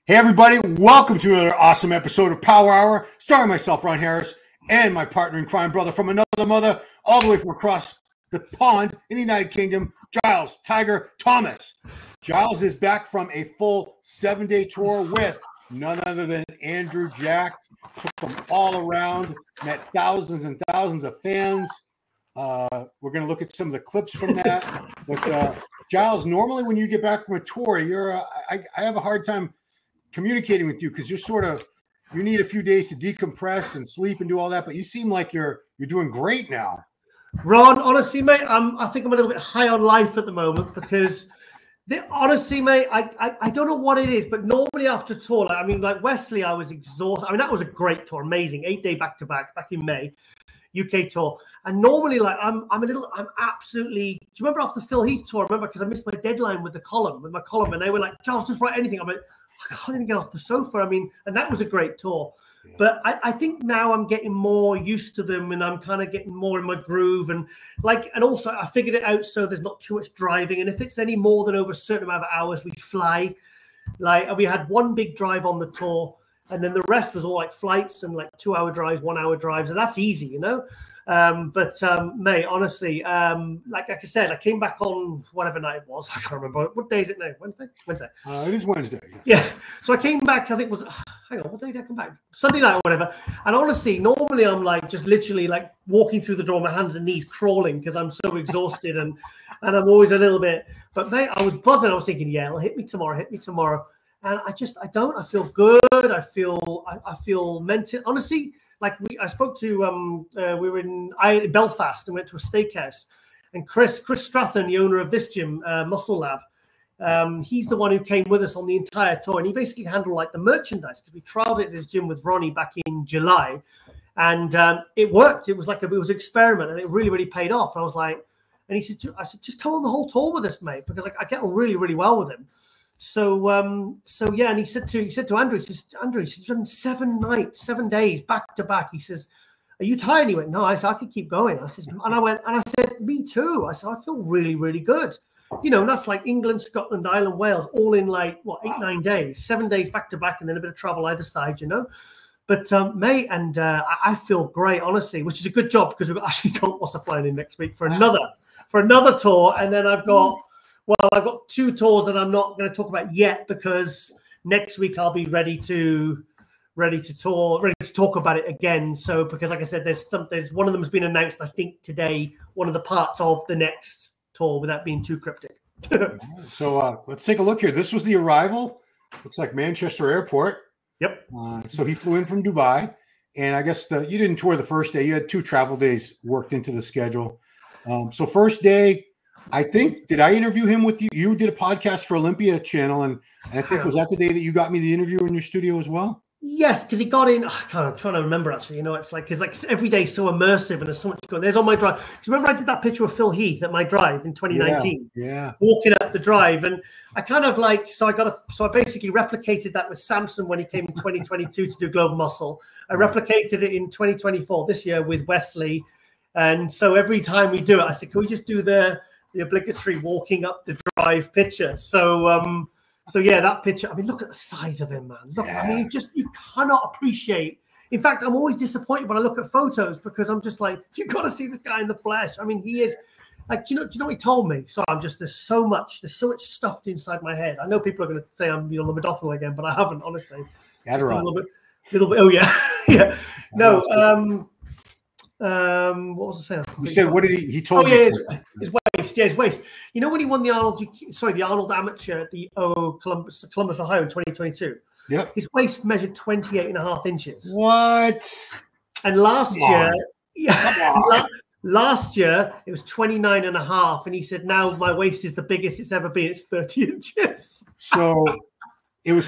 Hey everybody, welcome to another awesome episode of Power Hour, starring myself, Ron Harris, and my partner in crime, brother from another mother, all the way from across the pond in the United Kingdom, Giles Tiger Thomas. Giles is back from a full 7-day tour with none other than Andrew Jacked, from all around, met thousands and thousands of fans. We're going to look at some of the clips from that. But Giles, normally when you get back from a tour, I have a hard time communicating with you because you need a few days to decompress and sleep and do all that, but you seem like you're doing great now. Ron, honestly, mate, I think I'm a little bit high on life at the moment because honestly, mate, I don't know what it is, but normally after tour, like Wesley, I was exhausted. I mean, that was a great tour, amazing, 8-day back in May, UK tour. And normally, like I'm absolutely. Do you remember after Phil Heath tour? I remember because I missed my deadline with my column, and they were like, "Charles, just write anything." I'm like, I can't even get off the sofa. I mean, and that was a great tour. But I think now I'm getting more used to them and I'm kind of getting more in my groove. And also I figured it out so there's not too much driving. And if it's any more than over a certain amount of hours, we fly. Like we had one big drive on the tour and then the rest was all like flights and like 2-hour drives, 1-hour drives. And that's easy, you know? Mate, honestly, like I said, I came back on whatever night it was. I can't remember. What day is it now? Wednesday? It is Wednesday. Yes. Yeah. So I came back, I think it was, hang on, what day did I come back? Sunday night or whatever. And honestly, normally I'm like just literally like walking through the door, my hands and knees crawling because I'm so exhausted and I'm always a little bit, but mate, I was buzzing. I was thinking, yeah, it'll hit me tomorrow. And I feel good. I feel mental, honestly. Like I spoke to, we were in Belfast and went to a steakhouse, and Chris Strathern, the owner of this gym, Muscle Lab, he's the one who came with us on the entire tour, and he basically handled like the merchandise because we trialed it at his gym with Ronnie back in July, and it worked. It was like it was an experiment, and it really paid off. And I was like, and he said, I said, just come on the whole tour with us, mate, because I get on really well with him. So yeah, and he said to Andrew, he says, Andrew, he's done 7 days back to back. He says, are you tired? He went, no. I said, I could keep going. I said, and I said, me too. I said, I feel really good. You know, and that's like England, Scotland, Ireland, Wales, all in like what 8-9 days, 7 days back to back, and then a bit of travel either side, you know. But mate, and I feel great, honestly, which is a good job because we've actually got what's flying in next week for another tour, and then I've got. Well, I've got 2 tours that I'm not going to talk about yet because next week I'll be ready to talk about it again. So because like I said, there's one of them has been announced, I think today, one of the parts of the next tour without being too cryptic. So let's take a look here. This was the arrival. Looks like Manchester Airport. Yep. So he flew in from Dubai, and I guess you didn't tour the first day. You had 2 travel days worked into the schedule. So first day, I think, did I interview him with you? You did a podcast for Olympia channel, and I think was that the day that you got me the interview in your studio as well? Yes, because he got in. I'm trying to remember actually. You know, it's like every day is so immersive and there's so much going. There's on my drive. Do you remember I did that picture of Phil Heath at my drive in 2019? Yeah. Walking up the drive, and I kind of like so I basically replicated that with Samson when he came in 2022 to do Global Muscle. I replicated it in 2024 this year with Wesley, and so every time we do it, I said, can we just do the obligatory walking up the drive picture? So yeah, that picture, I mean, look at the size of him, man. Look, I mean, you cannot appreciate. In fact, I'm always disappointed when I look at photos because I'm just like, you got to see this guy in the flesh. I mean, he is like, do you know what he told me? So there's so much stuffed inside my head. I know people are going to say I'm on the modafinil again, but I haven't, honestly. A little bit. Oh yeah. Yeah. No, what was I saying? You said, what did he told you? Yeah, his waist. Yeah, his waist. You know when he won the Arnold Amateur at the Columbus, Ohio in 2022? Yeah. His waist measured 28.5 inches. What? And last year it was 29.5. And he said, now my waist is the biggest it's ever been. It's 30 inches. So it was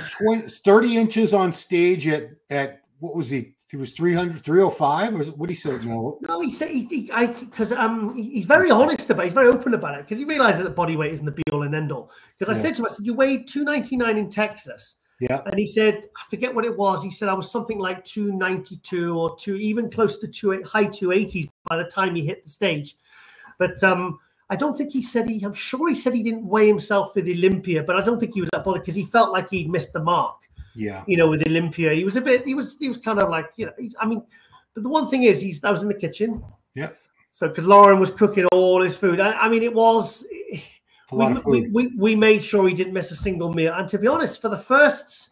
30 inches on stage at what was he? He was 305, or what did he say? No, he said because he's very honest about it. He's very open about it because he realizes that body weight isn't the be all and end all. Because I said to him, I said, you weighed 299 in Texas. Yeah. And he said, I forget what it was. He said I was something like 292 or even close to high 280s by the time he hit the stage. But I don't think he said I'm sure he said he didn't weigh himself for the Olympia, but I don't think he was that bothered because he felt like he'd missed the mark. Yeah. You know, with Olympia, he was kind of like, you know, I mean, but the one thing is, I was in the kitchen. Yeah. So because Lauren was cooking all his food, I mean, it was. A lot of food. We made sure he didn't miss a single meal. And to be honest, for the first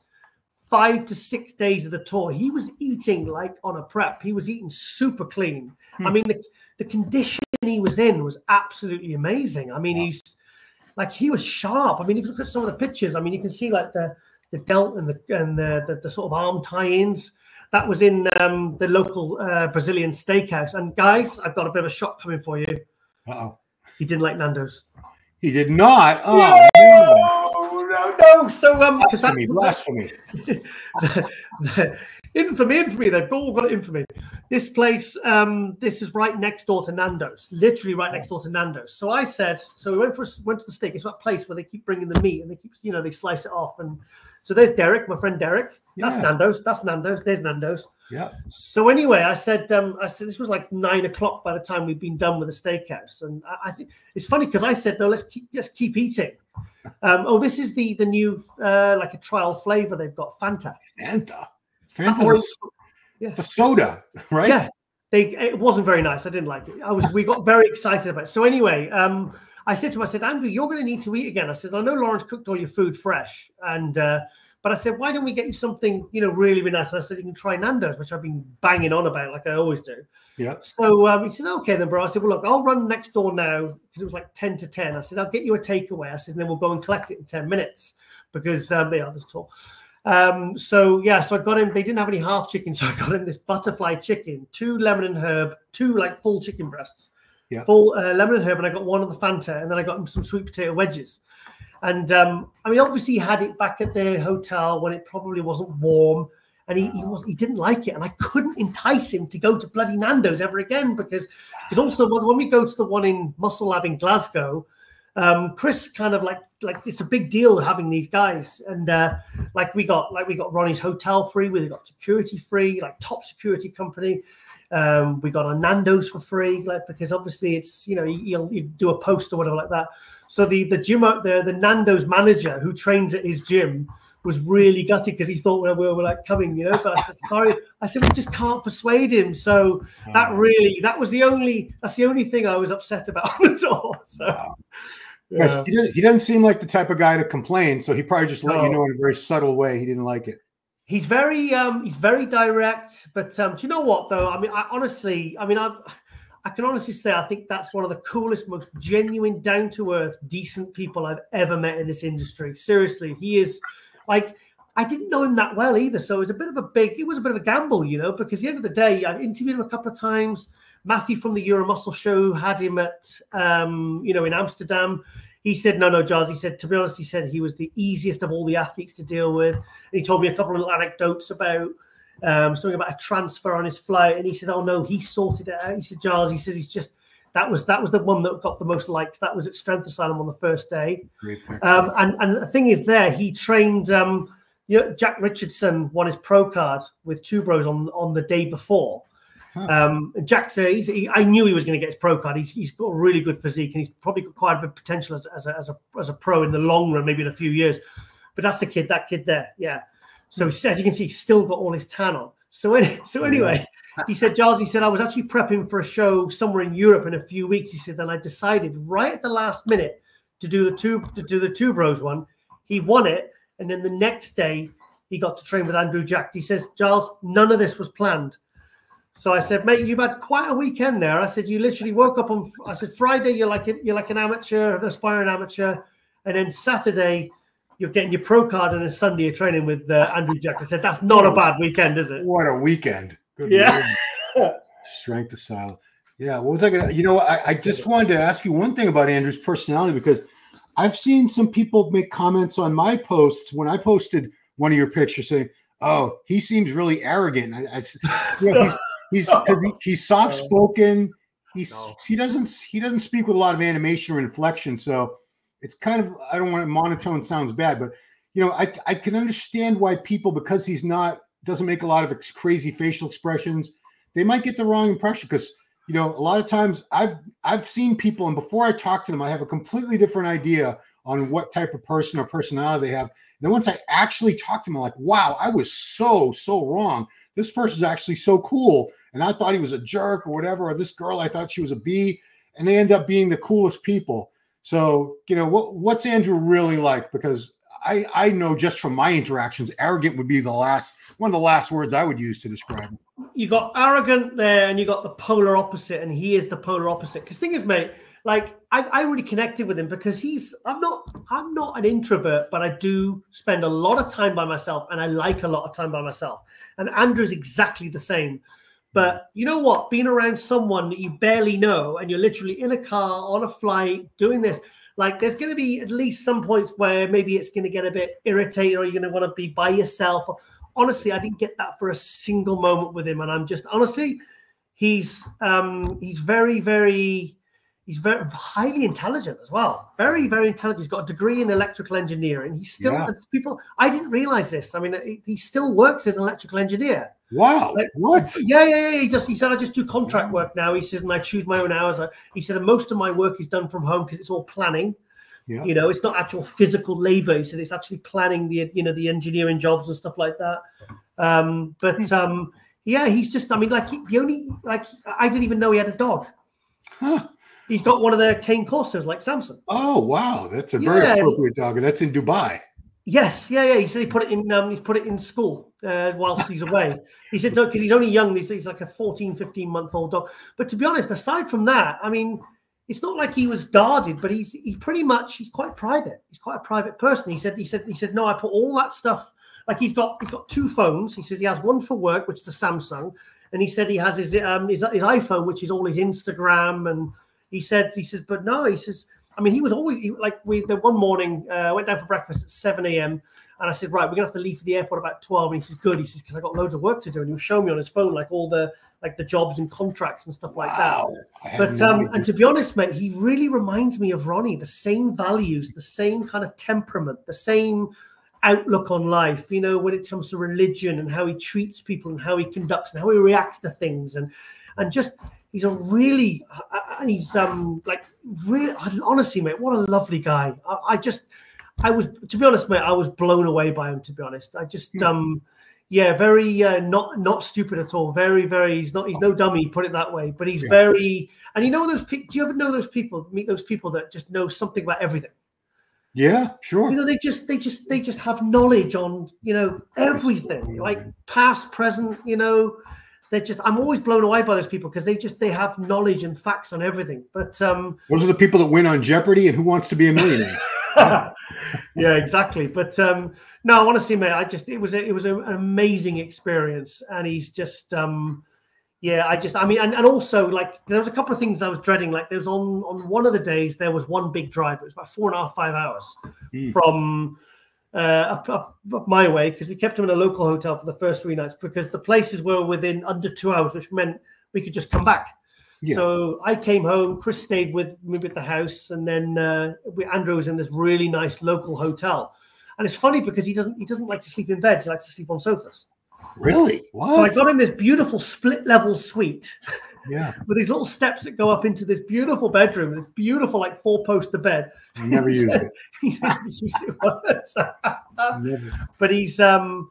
5 to 6 days of the tour, he was eating like on a prep. He was eating super clean. I mean, the condition he was in was absolutely amazing. I mean, he was sharp. I mean, if you look at some of the pictures, I mean, you can see like the delt and the sort of arm tie-ins. That was in the local Brazilian steakhouse. And guys, I've got a bit of a shock coming for you. Uh-oh. He didn't like Nando's. He did not. Oh, no. So blasphemy. Infamy. They've all got it infamy. This place, this is right next door to Nando's. Literally right next door to Nando's. So I said, we went to the steak. It's that place where they keep bringing the meat and they keep, you know, they slice it off. And so there's Derek, my friend Derek. That's Nando's. That's Nando's. There's Nando's. Yeah. So anyway, I said this was like 9 o'clock by the time we'd been done with the steakhouse, and I think it's funny because I said no, let's keep eating. This is the new like a trial flavor they've got, Fanta. Fanta's the soda, right? Yeah, it wasn't very nice. I didn't like it. We got very excited about it. So anyway, I said to him, I said, Andrew, you're going to need to eat again. I said, I know Lauren's cooked all your food fresh, and but I said, why don't we get you something, you know, really, really nice? And I said, you can try Nando's, which I've been banging on about like I always do. Yeah. So he said, okay then, bro. I said, well, look, I'll run next door now because it was like 10 to 10. I said, I'll get you a takeaway. I said, and then we'll go and collect it in 10 minutes because they are this tall. So I got him. They didn't have any half chicken, so I got him this butterfly chicken, 2 lemon and herb, 2 like full chicken breasts, full lemon and herb, and I got 1 of the Fanta, and then I got him some sweet potato wedges. And I mean, obviously, he had it back at the hotel when it probably wasn't warm, and he didn't like it, and I couldn't entice him to go to bloody Nando's ever again because also when we go to the one in Muscle Lab in Glasgow, Chris kind of like it's a big deal having these guys, and like we got Ronnie's hotel free, we got security free, like top security company. We got a Nando's for free, like because obviously it's, you know, he'll do a post or whatever like that. So the gym, the Nando's manager who trains at his gym was really gutted because he thought we were like coming, you know. But I said, sorry, I said we just can't persuade him. So that's the only thing I was upset about at all. So yeah. He doesn't seem like the type of guy to complain. So he probably just let you know in a very subtle way he didn't like it. He's very direct. But do you know what though? I mean, I can honestly say I think that's one of the coolest, most genuine, down-to-earth, decent people I've ever met in this industry. Seriously, he is like, I didn't know him that well either, so it was a bit of a gamble, you know, because at the end of the day, I interviewed him a couple of times. Matthew from the Euromuscle show had him at, you know, in Amsterdam. He said, no, Giles. He said, to be honest, he was the easiest of all the athletes to deal with. And he told me a couple of little anecdotes about something about a transfer on his flight, and he said, "Oh no, he sorted it out." He said, "Giles," he says, that was the one that got the most likes. That was at Strength Asylum on the first day. And the thing is, he trained. You know, Jack Richardson won his pro card with Two Bros on the day before. Jack says I knew he was going to get his pro card. He's got a really good physique, and he's probably got quite a bit of potential as a pro in the long run, maybe in a few years. But that's that kid there, yeah. So he said, you can see he's still got all his tan on. So anyway, he said, Giles, I was actually prepping for a show somewhere in Europe in a few weeks. He said, then I decided right at the last minute to do the Two Bros one. He won it, and then the next day he got to train with Andrew Jack. He says, Giles, none of this was planned. So I said, mate, you've had quite a weekend there. I said, you literally woke up on. I said, Friday you're like an amateur, an aspiring amateur, and then Saturday you're getting your pro card, and then Sunday you're training with Andrew Jack. I said, that's not a bad weekend, is it? What a weekend. Good Strength Asylum. Yeah. What was I going to, you know, I just wanted to ask you one thing about Andrew's personality, because I've seen some people make comments on my posts when I posted one of your pictures saying, oh, he seems really arrogant. He's soft-spoken. He doesn't speak with a lot of animation or inflection. So it's kind of, I don't want monotone sounds bad, but you know, I can understand why people, because he's doesn't make a lot of crazy facial expressions, they might get the wrong impression. Because, you know, a lot of times I've seen people, and before I talk to them, I have a completely different idea on what type of person or personality they have. And then once I actually talked to them, I'm like, wow, I was so wrong. This person's actually so cool. And I thought he was a jerk or whatever, or this girl, I thought she was a B, and they end up being the coolest people. So, you know, what's Andrew really like? Because I know just from my interactions, arrogant would be one of the last words I would use to describe him. You got arrogant there, and you got the polar opposite, and he is the polar opposite. Because thing is, mate, like I really connected with him because I'm not an introvert, but I do spend a lot of time by myself, and I like a lot of time by myself. And Andrew's exactly the same. But you know what? Being around someone that you barely know, and you're literally in a car, on a flight, doing this, like there's going to be at least some points where maybe it's going to get a bit irritating, or you're going to want to be by yourself. Honestly, I didn't get that for a single moment with him. And I'm just, honestly, he's very highly intelligent as well. Very intelligent. He's got a degree in electrical engineering. He's still, I didn't realize this. I mean, he still works as an electrical engineer. Wow. Like, what? Yeah. He said, I just do contract work now. He says, and I choose my own hours. He said, most of my work is done from home because it's all planning. Yeah. You know, it's not actual physical labor. He said it's actually planning the engineering jobs and stuff like that. Yeah, he's just, I mean, like I didn't even know he had a dog. Huh. He's got one of the cane Corsairs like Samson. Oh, wow. That's a very appropriate dog. And that's in Dubai. Yes. Yeah. He said he put it in, he's put it in school whilst he's away. He said, no, because he's only young. He's like a 14, 15-month-old dog. But to be honest, aside from that, I mean, it's not like he was guarded, but he's quite private. He's quite a private person. He said, no, I put all that stuff. Like he's got 2 phones. He says he has one for work, which is a Samsung. And he said he has his iPhone, which is all his Instagram. And he says, but no, he says, I mean, he was always one morning, went down for breakfast at 7 a.m. And I said, right, we're gonna have to leave for the airport about 12. And he says, good. He says, because I got loads of work to do. And he was showing me on his phone, like all the jobs and contracts and stuff like that. But and to be honest, mate, he really reminds me of Ronnie. The same values, the same kind of temperament, the same outlook on life, you know, when it comes to religion and how he treats people and how he conducts and how he reacts to things. And just, he's a really, he's like, really, honestly, mate, what a lovely guy. I was, to be honest, mate, I was blown away by him, to be honest. I just, very not stupid at all. Very, he's no dummy, put it that way. But he's very, and you know those people. Do you ever know those people? Meet those people that just know something about everything. Yeah, sure. You know, they just have knowledge on, you know, everything, like past, present. You know, I'm always blown away by those people because they have knowledge and facts on everything. But those are the people that win on Jeopardy and Who Wants to Be a Millionaire. Yeah, exactly. But no, honestly, mate, it was an amazing experience, and he's just I mean, and also, like, there was a couple of things I was dreading. Like, there was on one of the days there was one big drive. It was about 4.5, 5 hours from up my way, because we kept him in a local hotel for the first 3 nights because the places were within under 2 hours, which meant we could just come back. Yeah. So I came home. Chris stayed with me at the house, and then Andrew was in this really nice local hotel. And it's funny because he doesn't like to sleep in beds. He likes to sleep on sofas. Really? What? So I got in this beautiful split level suite. Yeah. With these little steps that go up into this beautiful bedroom, this beautiful like 4-poster bed. I never used it. He's never used it. But he's and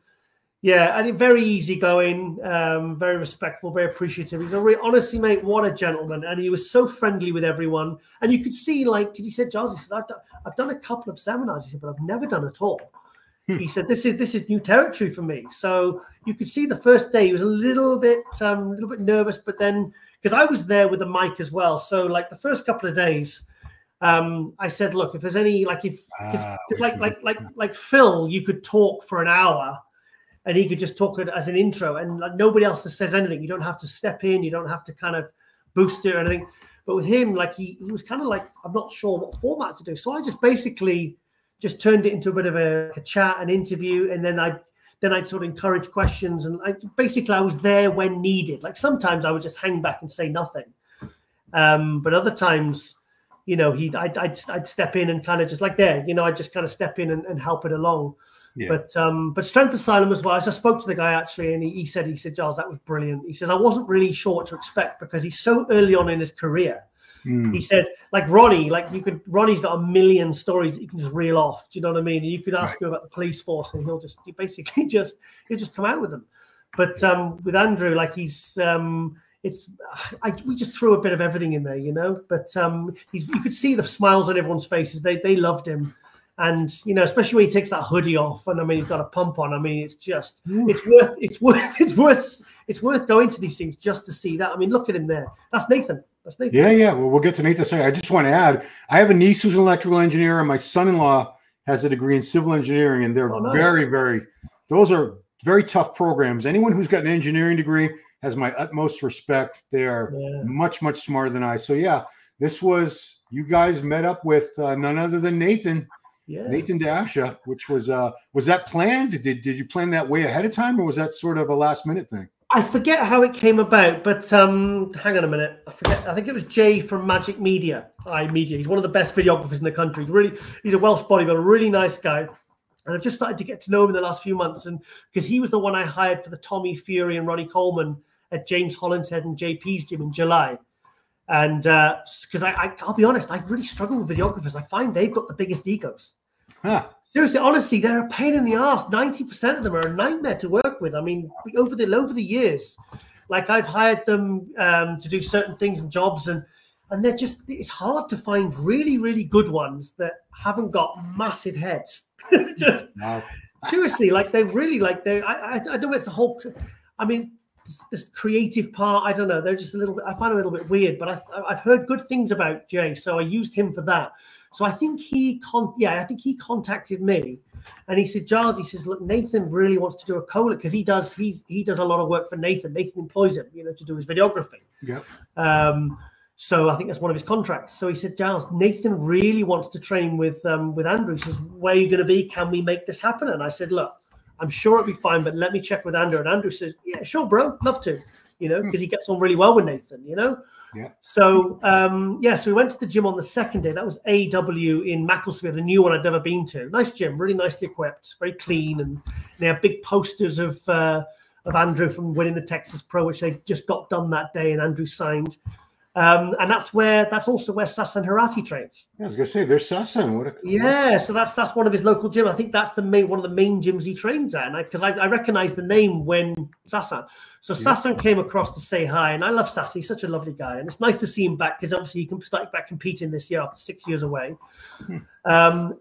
very easgegoing, very respectful, very appreciative. He's honestly, mate, what a gentleman. And he was so friendly with everyone. And you could see, like, because he said, Giles, he said, I've done a couple of seminars, he said, but I've never done a tour. He said, this is new territory for me. So you could see the first day he was a little bit nervous, but then, because I was there with a mic as well. So like the first couple of days, I said, look, if there's any, like, like Phil, you could talk for an hour and he could just talk as an intro, and like nobody else says anything. You don't have to step in. You don't have to kind of boost it or anything. But with him, like he was kind of like, I'm not sure what format to do. So I just basically just turned it into a bit of a chat, an interview, and then I'd sort of encourage questions, and I was there when needed. Like sometimes I would just hang back and say nothing, but other times, you know, I'd step in and kind of just like there, you know, I'd just kind of step in and help it along. Yeah. But Strength Asylum as well. As I spoke to the guy actually, and he said, Giles, that was brilliant. He says, I wasn't really sure what to expect because he's so early on in his career. He said, like Ronnie's got a million stories that you can just reel off. Do you know what I mean? And you could ask him about the police force, and he'll basically just come out with them. But with Andrew, like we just threw a bit of everything in there, you know. But you could see the smiles on everyone's faces. They loved him, and you know, especially when he takes that hoodie off, and I mean, he's got a pump on. I mean, it's just it's worth going to these things just to see that. I mean, look at him there. That's Nathan. Yeah. Well, we'll get to Nathan. I just want to add, I have a niece who's an electrical engineer, and my son-in-law has a degree in civil engineering, and they're those are very tough programs. Anyone who's got an engineering degree has my utmost respect. They are much, much smarter than I. So yeah, you guys met up with none other than Nathan. Yeah. Nathan Dasha, which was that planned? Did you plan that way ahead of time, or was that sort of a last minute thing? I forget how it came about, but hang on a minute. I forget. I think it was Jay from Magic Media. He's one of the best videographers in the country. He's a Welsh bodybuilder, really nice guy. And I've just started to get to know him in the last few months, and because he was the one I hired for the Tommy Fury and Ronnie Coleman at James Hollinshead and JP's gym in July. And because I'll be honest, I really struggle with videographers. I find they've got the biggest egos. Huh. Seriously, honestly, they're a pain in the ass. 90% of them are a nightmare to work with. I mean, over the years, like I've hired them to do certain things and jobs, and they're just, it's hard to find really, really good ones that haven't got massive heads. Seriously, like they really like I don't know, it's the whole, I mean, this creative part, I don't know, they're just a little bit, I find it a little bit weird, but I've heard good things about Jay, so I used him for that. So I think he contacted me, and he said, Giles, he says, look, Nathan really wants to do a collab, because he does a lot of work for Nathan. Nathan employs him, you know, to do his videography. Yeah. So I think that's one of his contracts. So he said, Giles, Nathan really wants to train with Andrew. He says, where are you going to be? Can we make this happen? And I said, look, I'm sure it'll be fine, but let me check with Andrew. And Andrew says, yeah, sure, bro, love to, you know, because he gets on really well with Nathan, you know. Yeah. So so we went to the gym on the second day. That was AW in Macclesfield, a new one I'd never been to. Nice gym, really nicely equipped, very clean, and they have big posters of Andrew from winning the Texas Pro, which they just got done that day, and Andrew signed. And that's also where Sasan Harati trains. Yeah, I was gonna say there's Sasan. So that's one of his local gyms. I think that's one of the main gyms he trains at, because I recognize the name when Sasan. So Sasan came across to say hi, and I love Sasan. He's such a lovely guy, and it's nice to see him back, because obviously he can start back competing this year after 6 years away. So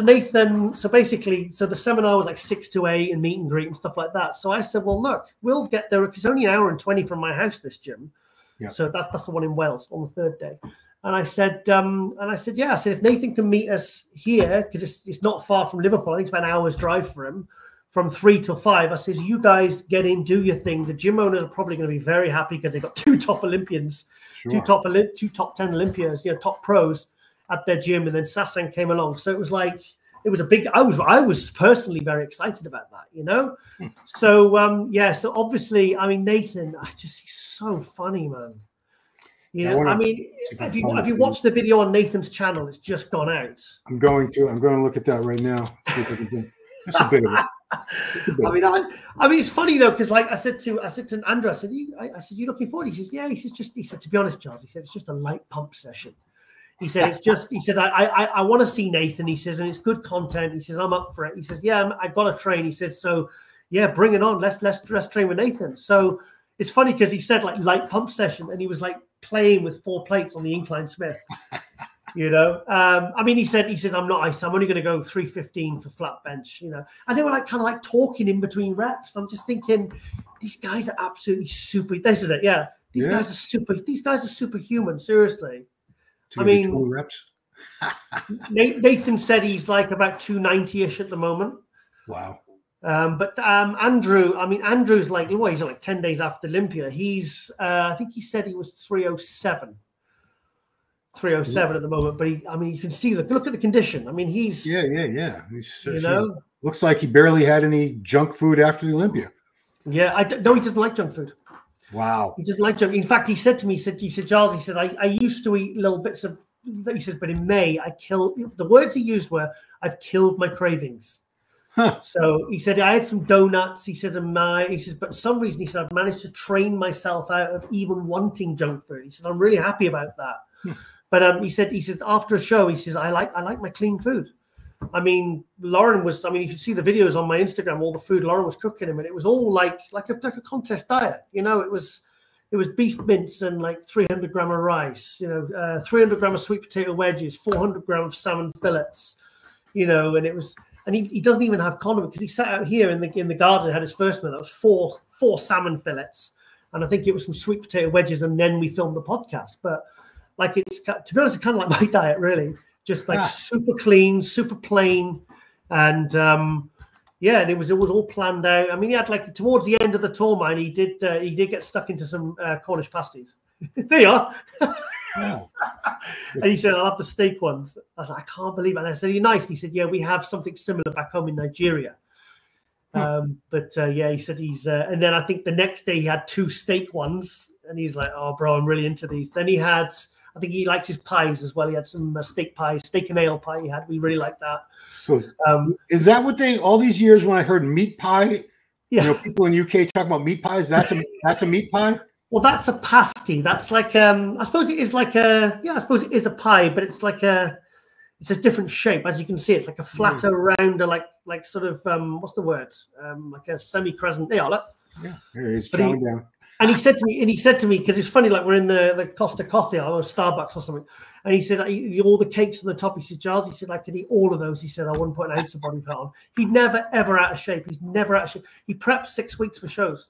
Nathan, so the seminar was like 6 to 8 and meet and greet and stuff like that. So I said, well, look, we'll get there, because it's only an hour and 20 from my house, this gym. Yeah. So that's the one in Wales on the third day. And I said, yeah. I said, if Nathan can meet us here, because it's not far from Liverpool, I think it's about an hour's drive for him, from 3 till 5. I says, you guys get in, do your thing. The gym owners are probably going to be very happy, because they've got 2 top Olympians, two top 10 Olympians, you know, top pros at their gym. And then Sasan came along. So it was like, it was a big, I was personally very excited about that, you know? So, so obviously, I mean, Nathan, he's so funny, man. You know, I mean, if you watch the video on Nathan's channel, it's just gone out. I'm going to look at that right now. See if I can that's a bit of it. I mean, it's funny though, because like I said to Andrew, I said, you looking forward? He says, yeah. He said, to be honest, Charles, he said, it's just a light pump session. He said, I want to see Nathan. He says, and it's good content. He says, I'm up for it. He says, yeah, I've got to train. He said, so yeah, bring it on. Let's train with Nathan. So it's funny, because he said like light pump session, and he was like playing with 4 plates on the incline Smith. You know, I mean, he said, I'm only going to go 315 for flat bench, you know. And they were like kind of like talking in between reps. I'm just thinking, these guys are absolutely super. This is it, yeah. These guys are superhuman. Seriously. I mean, reps. Nathan said he's like about 290-ish at the moment. Wow. But Andrew's like, well, he's like 10 days after Olympia. He's, I think he said he was 307 at the moment. But you can see look at the condition. I mean, he's looks like he barely had any junk food after the Olympia. Yeah, no, he doesn't like junk food. Wow. He doesn't like junk. In fact, he said to me, he said, Giles, he said, I used to eat little bits of, he says, but in May, the words he used were, I've killed my cravings. So he said, I had some donuts. He said, but for some reason, he said, I've managed to train myself out of even wanting junk food. He said, I'm really happy about that. But he said after a show, he says, I like my clean food. I mean, Lauren was, I mean, you could see the videos on my Instagram, all the food Lauren was cooking him, and it was all like a contest diet. You know, it was beef mince and like 300 gram of rice, 300 gram of sweet potato wedges, 400 gram of salmon fillets, and he doesn't even have condiment because he sat out here in the garden and had his first meal. That was four salmon fillets, and I think it was some sweet potato wedges, and then we filmed the podcast. But like, it's, to be honest, it's kind of like my diet, really. Just like super clean, super plain, and and it was all planned out. I mean, he had like towards the end of the tour, man, he did get stuck into some Cornish pasties. There you are. And he said, "I'll have the steak ones." I was like, "I can't believe it." And I said, "You're nice." And he said, "Yeah, we have something similar back home in Nigeria." He said and then I think the next day he had 2 steak ones, and he's like, "Oh, bro, I'm really into these." Then he had, I think he likes his pies as well. He had some steak pie, steak and ale pie. We really liked that. So, is that what all these years when I heard meat pie? Yeah, people in UK talk about meat pies. That's a meat pie. Well, that's a pasty. That's like I suppose it is like I suppose it is a pie, but it's like it's a different shape. As you can see, it's like a flatter, rounder, like sort of what's the word? Like a semi-crescent. There, look. Yeah, he's chowing down. And he said to me, because it's funny, like we're in the Costa Coffee or Starbucks or something, and he said all the cakes on the top. He said, Giles, he said, I could eat all of those. He said, I wouldn't put an ounce of body fat on. He's never ever out of shape. He's never out of shape. He preps 6 weeks for shows.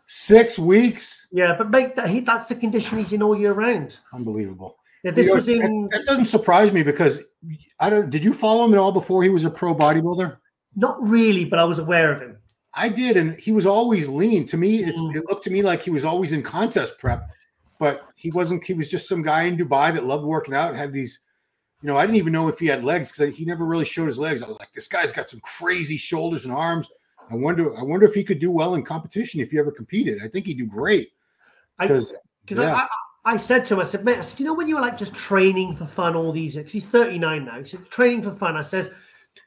6 weeks? Yeah, but mate, that's the condition he's in all year round. Unbelievable. Yeah, this was in. That doesn't surprise me because did you follow him at all before he was a pro bodybuilder? Not really, but I was aware of him. I did, and he was always lean. To me, it looked to me like he was always in contest prep, but he wasn't. He was just some guy in Dubai that loved working out and had these, I didn't even know if he had legs because he never really showed his legs. I was like, this guy's got some crazy shoulders and arms. I wonder if he could do well in competition if he ever competed. I think he'd do great. Because I said to him, I said, mate, when you were like just training for fun all these years, because he's 39 now. He said, training for fun. I says,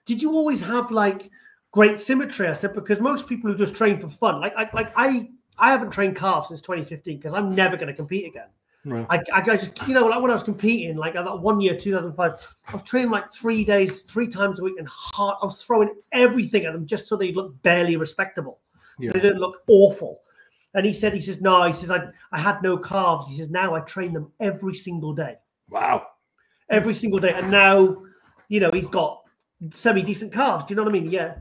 did you always have like great symmetry? I said, because most people who just train for fun, I haven't trained calves since 2015 because I'm never going to compete again. Right. I just, like when I was competing, like that 1 year, 2005, I was training like 3 days, 3 times a week, and hard. I was throwing everything at them just so they look barely respectable. So they didn't look awful. And he says, no, he says, I had no calves. He says, now I train them every single day. Wow. Every single day. And now, he's got semi-decent calves. Do you know what I mean? Yeah.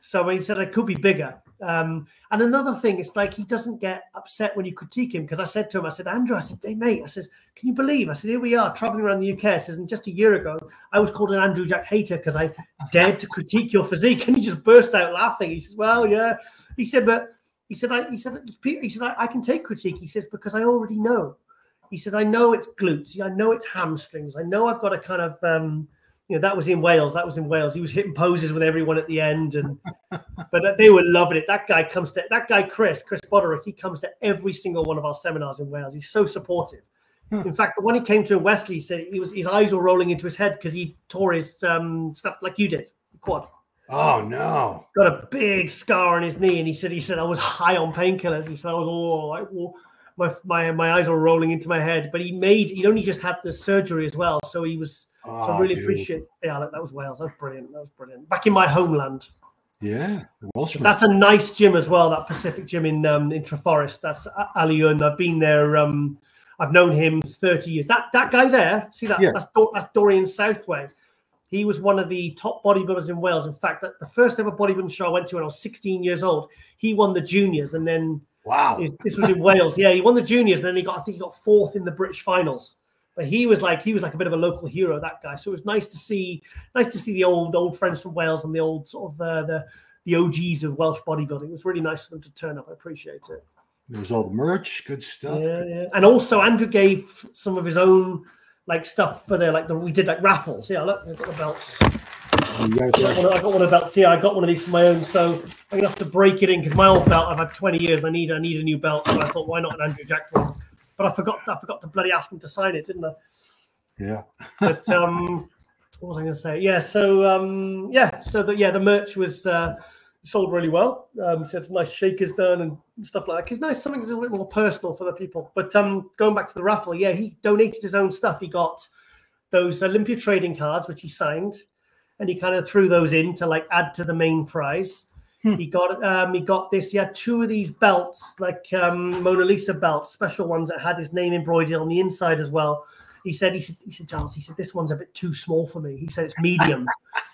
So he said I could be bigger. And another thing, it's like he doesn't get upset when you critique him, because I said to him, I said, Andrew, I said, hey, mate, I said, can you believe? I said, here we are traveling around the UK. I said, and just a year ago, I was called an Andrew Jack hater because I dared to critique your physique. And he just burst out laughing. He says, well, yeah. He said, but he said, I can take critique. He says, because I already know. He said, I know it's glutes. I know it's hamstrings. I know I've got to kind of, that was in Wales. He was hitting poses with everyone at the end, but they were loving it. That guy Chris Bumstead, he comes to every single one of our seminars in Wales. He's so supportive. In fact, the one he came to in Wesley, he said his eyes were rolling into his head because he tore his stuff like you did, quad. Oh no! Got a big scar on his knee, and he said I was high on painkillers. He said I was all like, my eyes were rolling into my head. But he only just had the surgery as well, so he was. So I really appreciate. Yeah, that was Wales. That was brilliant. Back in my homeland. Yeah, that's a nice gym as well. That Pacific gym in Treforest. That's Aliun. I've been there. I've known him 30 years. That guy there. See that? Yeah. That's Dorian Southway. He was one of the top bodybuilders in Wales. In fact, the first ever bodybuilding show I went to when I was 16 years old, he won the juniors, and then this was in Wales. Yeah, he won the juniors, and then I think he got 4th in the British finals. But he was like a bit of a local hero, that guy. So it was nice to see the old friends from Wales and the old sort of the OGs of Welsh bodybuilding. It was really nice for them to turn up. I appreciate it. There's all the merch, good stuff. Yeah. And also Andrew gave some of his own like stuff for we did like raffles. Yeah, look, I've got the belts. I got one of the belts here. I got one of these for my own, so I'm gonna have to break it in because my old belt I've had 20 years and I need a new belt. So I thought, why not an Andrew Jack one? But I forgot to bloody ask him to sign it, didn't I? Yeah. But what was I going to say? Yeah, so the merch was sold really well. So it's nice shakers done and stuff like that. It's nice, something that's a bit more personal for the people. But going back to the raffle, yeah, he donated his own stuff. He got those Olympia trading cards, which he signed, and he kind of threw those in to like add to the main prize. He got this. He had 2 of these belts, like Mona Lisa belts, special ones that had his name embroidered on the inside as well. He said, Giles, he said, this one's a bit too small for me. He said, it's medium.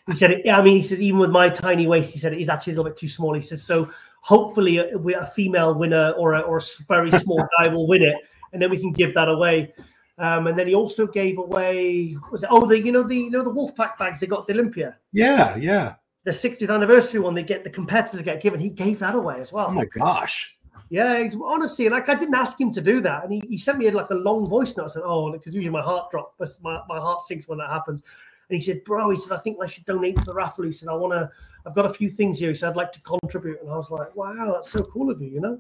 He said, he said, even with my tiny waist, he said, it is actually a little bit too small. He said, so hopefully a female winner or a very small guy will win it. And then we can give that away. And then he also gave away, the Wolfpack bags they got at the Olympia. Yeah, yeah. The 60th anniversary one, the competitors get given. He gave that away as well. Oh my gosh. Yeah, honestly, and I didn't ask him to do that, and he sent me like a long voice note. I said, "Oh, because usually my heart drops, but my heart sinks when that happens." And he said, "Bro," he said, "I think I should donate to the raffle." He said, I've got a few things here." He said, "I'd like to contribute," and I was like, "Wow, that's so cool of you," you know.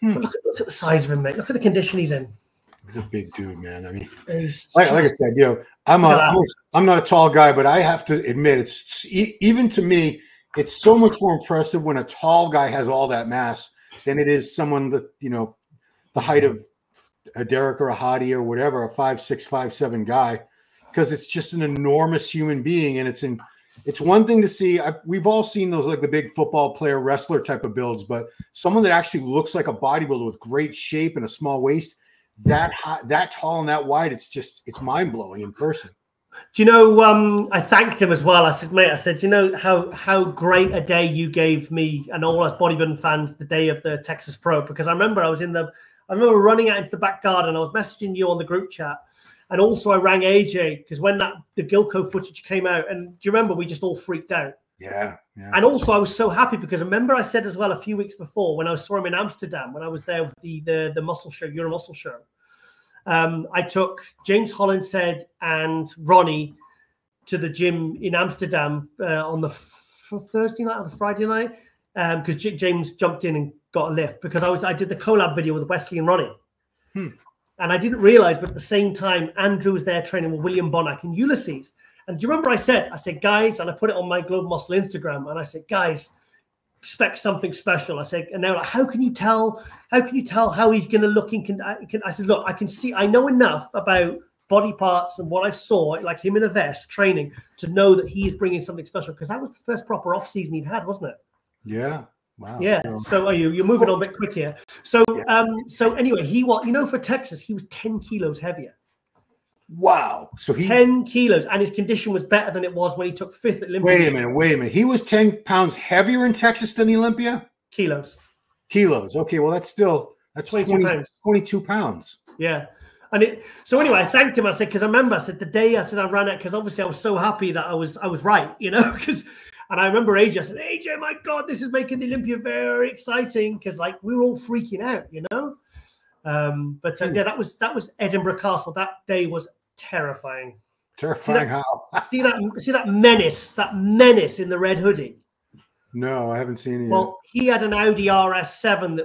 But look at the size of him, mate. Look at the condition he's in. He's a big dude, man. I mean, like I said, I'm not a tall guy, but I have to admit, it's even to me, it's so much more impressive when a tall guy has all that mass than it is someone that, the height of a Derek or a Hadi or whatever, a 5'6", 5'7" guy, because it's just an enormous human being. And it's one thing to see. We've all seen those, like the big football player, wrestler type of builds, but someone that actually looks like a bodybuilder with great shape and a small waist, that tall and that wide, it's mind blowing in person. Do you know, I thanked him as well. I said, mate, do you know how great a day you gave me and all us bodybuilding fans the day of the Texas Pro? Because I remember I remember running out into the back garden. I was messaging you on the group chat. And also I rang AJ because when the Gilco footage came out, and do you remember we just all freaked out? Yeah. And also I was so happy because remember I said as well a few weeks before when I saw him in Amsterdam, when I was there with the muscle show, Euro Muscle Show. I took James Hollinshead and Ronnie to the gym in Amsterdam on the Thursday night or the Friday night because James jumped in and got a lift because I did the collab video with Wesley and Ronnie. And I didn't realize, but at the same time, Andrew was there training with William Bonac and Ulysses. And do you remember I said, guys, and I put it on my Global Muscle Instagram, and I said, guys, expect something special. I said, and they're like, how can you tell how he's going to look? I said, look, I know enough about body parts and what I saw, like him in a vest training, to know that he is bringing something special because that was the first proper off season he'd had, wasn't it? Yeah. Wow. Yeah. So you're moving on a bit quick here. So so anyway, for Texas, he was 10 kilos heavier. Wow. So 10 kilos, and his condition was better than it was when he took 5th at Olympia. Wait a minute. He was 10 pounds heavier in Texas than the Olympia? Kilos. Okay, well that's 22 pounds. Yeah. And so anyway, I thanked him. I said, because I remember I said the day I ran out, because obviously I was so happy that I was right, and I remember AJ, I said, AJ, my God, this is making the Olympia very exciting because like we were all freaking out, yeah, that was Edinburgh Castle. That day was terrifying. Terrifying how? See that menace in the red hoodie? No, I haven't seen it yet. Well, he had an Audi RS7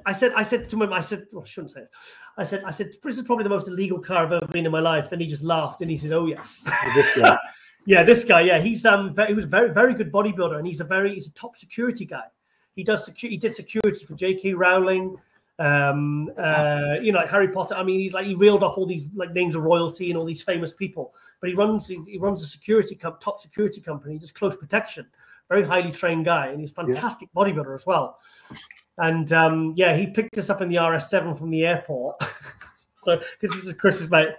I said to him, I shouldn't say this. I said, this is probably the most illegal car I've ever been in my life. And he just laughed and he said, oh yes. This guy. Yeah, this guy. Yeah, he was a very, very good bodybuilder, and he's a top security guy. He did security for J.K. Rowling, like Harry Potter. I mean, he reeled off all these like names of royalty and all these famous people. But he runs a top security company. He does close protection. Very highly trained guy, and he's a fantastic bodybuilder as well. And he picked us up in the RS7 from the airport. So because this is Chris's mate.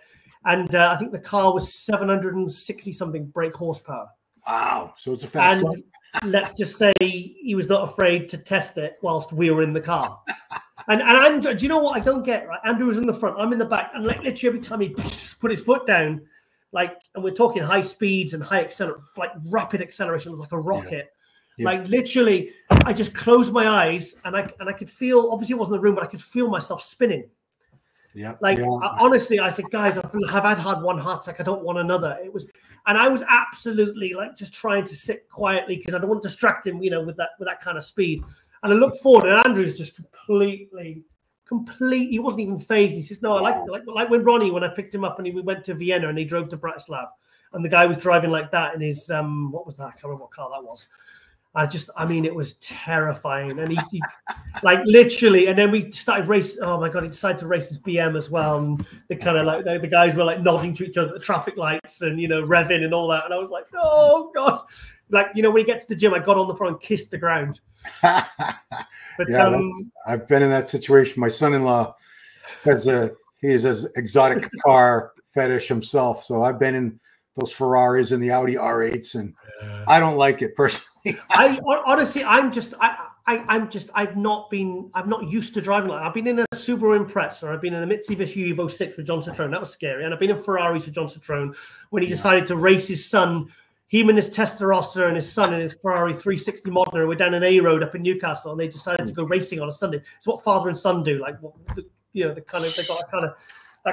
And I think the car was 760 something brake horsepower. Wow. So it's a fast car. Let's just say he was not afraid to test it whilst we were in the car. And Andrew, do you know what I don't get? Right? Andrew was in the front. I'm in the back. And like literally every time he put his foot down, and we're talking high speeds and high acceleration, like rapid acceleration, like a rocket. Yeah. Like literally, I just closed my eyes and I could feel, obviously it wasn't the room, but I could feel myself spinning. Yeah. Honestly, I said, guys, I've had one heart attack. I don't want another. And I was absolutely just trying to sit quietly because I don't want to distract him, with that kind of speed. And I looked forward, and Andrew's just completely. He wasn't even phased. He says, no, I like when Ronnie, when I picked him up and we went to Vienna and he drove to Bratislava. and the guy was driving like that in his what was that? I can't remember what car that was. I mean, it was terrifying. And he like literally, and then we started racing. Oh my God, he decided to race his BM as well. And they kind of like, the guys were like nodding to each other at the traffic lights and, you know, revving and all that. And I was like, oh God. Like, you know, when you get to the gym, I got on the front and kissed the ground. But yeah, I've been in that situation. My son-in-law he is as exotic car fetish himself. So I've been in those Ferraris and the Audi R8s, and I don't like it personally. I honestly, I'm not used to driving like that. I've been in a Subaru Impreza, I've been in a Mitsubishi Evo 6 with John Citrone. That was scary. And I've been in Ferraris with John Citrone when he decided to race his son. Him and his Testarossa and his son in his Ferrari 360 Modena were down an A road up in Newcastle, and they decided to go racing on a Sunday. It's what father and son do. Like, you know, they got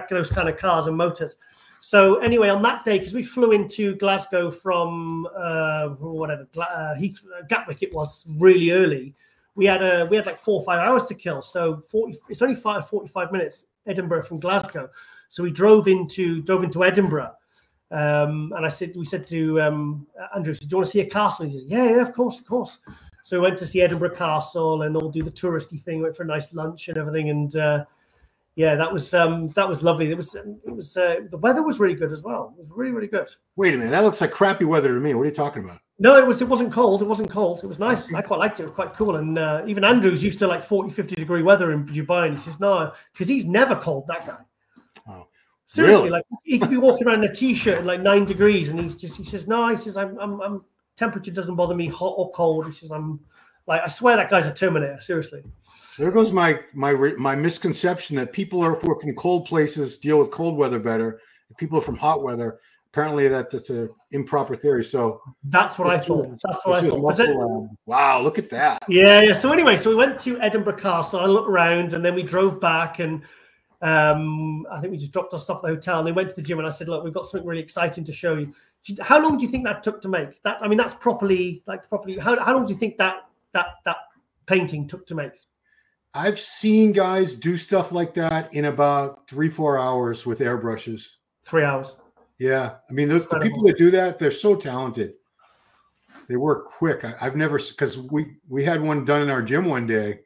those kind of cars and motors. So anyway, on that day, because we flew into Glasgow from Gatwick, it was really early. We had like 4 or 5 hours to kill. So it's only 45 minutes Edinburgh from Glasgow. So we drove into Edinburgh. And we said to Andrew, do you want to see a castle? He says, yeah, of course. So we went to see Edinburgh Castle and all do the touristy thing, went for a nice lunch and everything. And yeah, that was lovely. It was the weather was really good as well. It was really, really good. Wait a minute, that looks like crappy weather to me. What are you talking about? No, it wasn't cold. It wasn't cold. It was nice. I quite liked it. It was quite cool. And even Andrew's used to like 40, 50 degree weather in Dubai. And he says, no, because he's never cold, that guy. Oh. Seriously, really? Like he could be walking around in a t-shirt at like 9 degrees, and he says, no, he says, I'm temperature doesn't bother me, hot or cold. He says, I'm like, I swear that guy's a Terminator. Seriously. There goes my misconception that people who are from cold places deal with cold weather better. People from hot weather, apparently that's an improper theory. So that's what I thought. That's what I thought. Wow, look at that. Yeah. So anyway, so we went to Edinburgh Castle. I looked around, and then we drove back, and I think we just dropped our stuff at the hotel, and they went to the gym, and I said, look, we've got something really exciting to show you. How long do you think that took to make? That, I mean, that's properly how long do you think that painting took to make? I've seen guys do stuff like that in about 3-4 hours with airbrushes. 3 hours. Yeah. I mean, the people that do that, they're so talented. They work quick. I've never, because we had one done in our gym one day,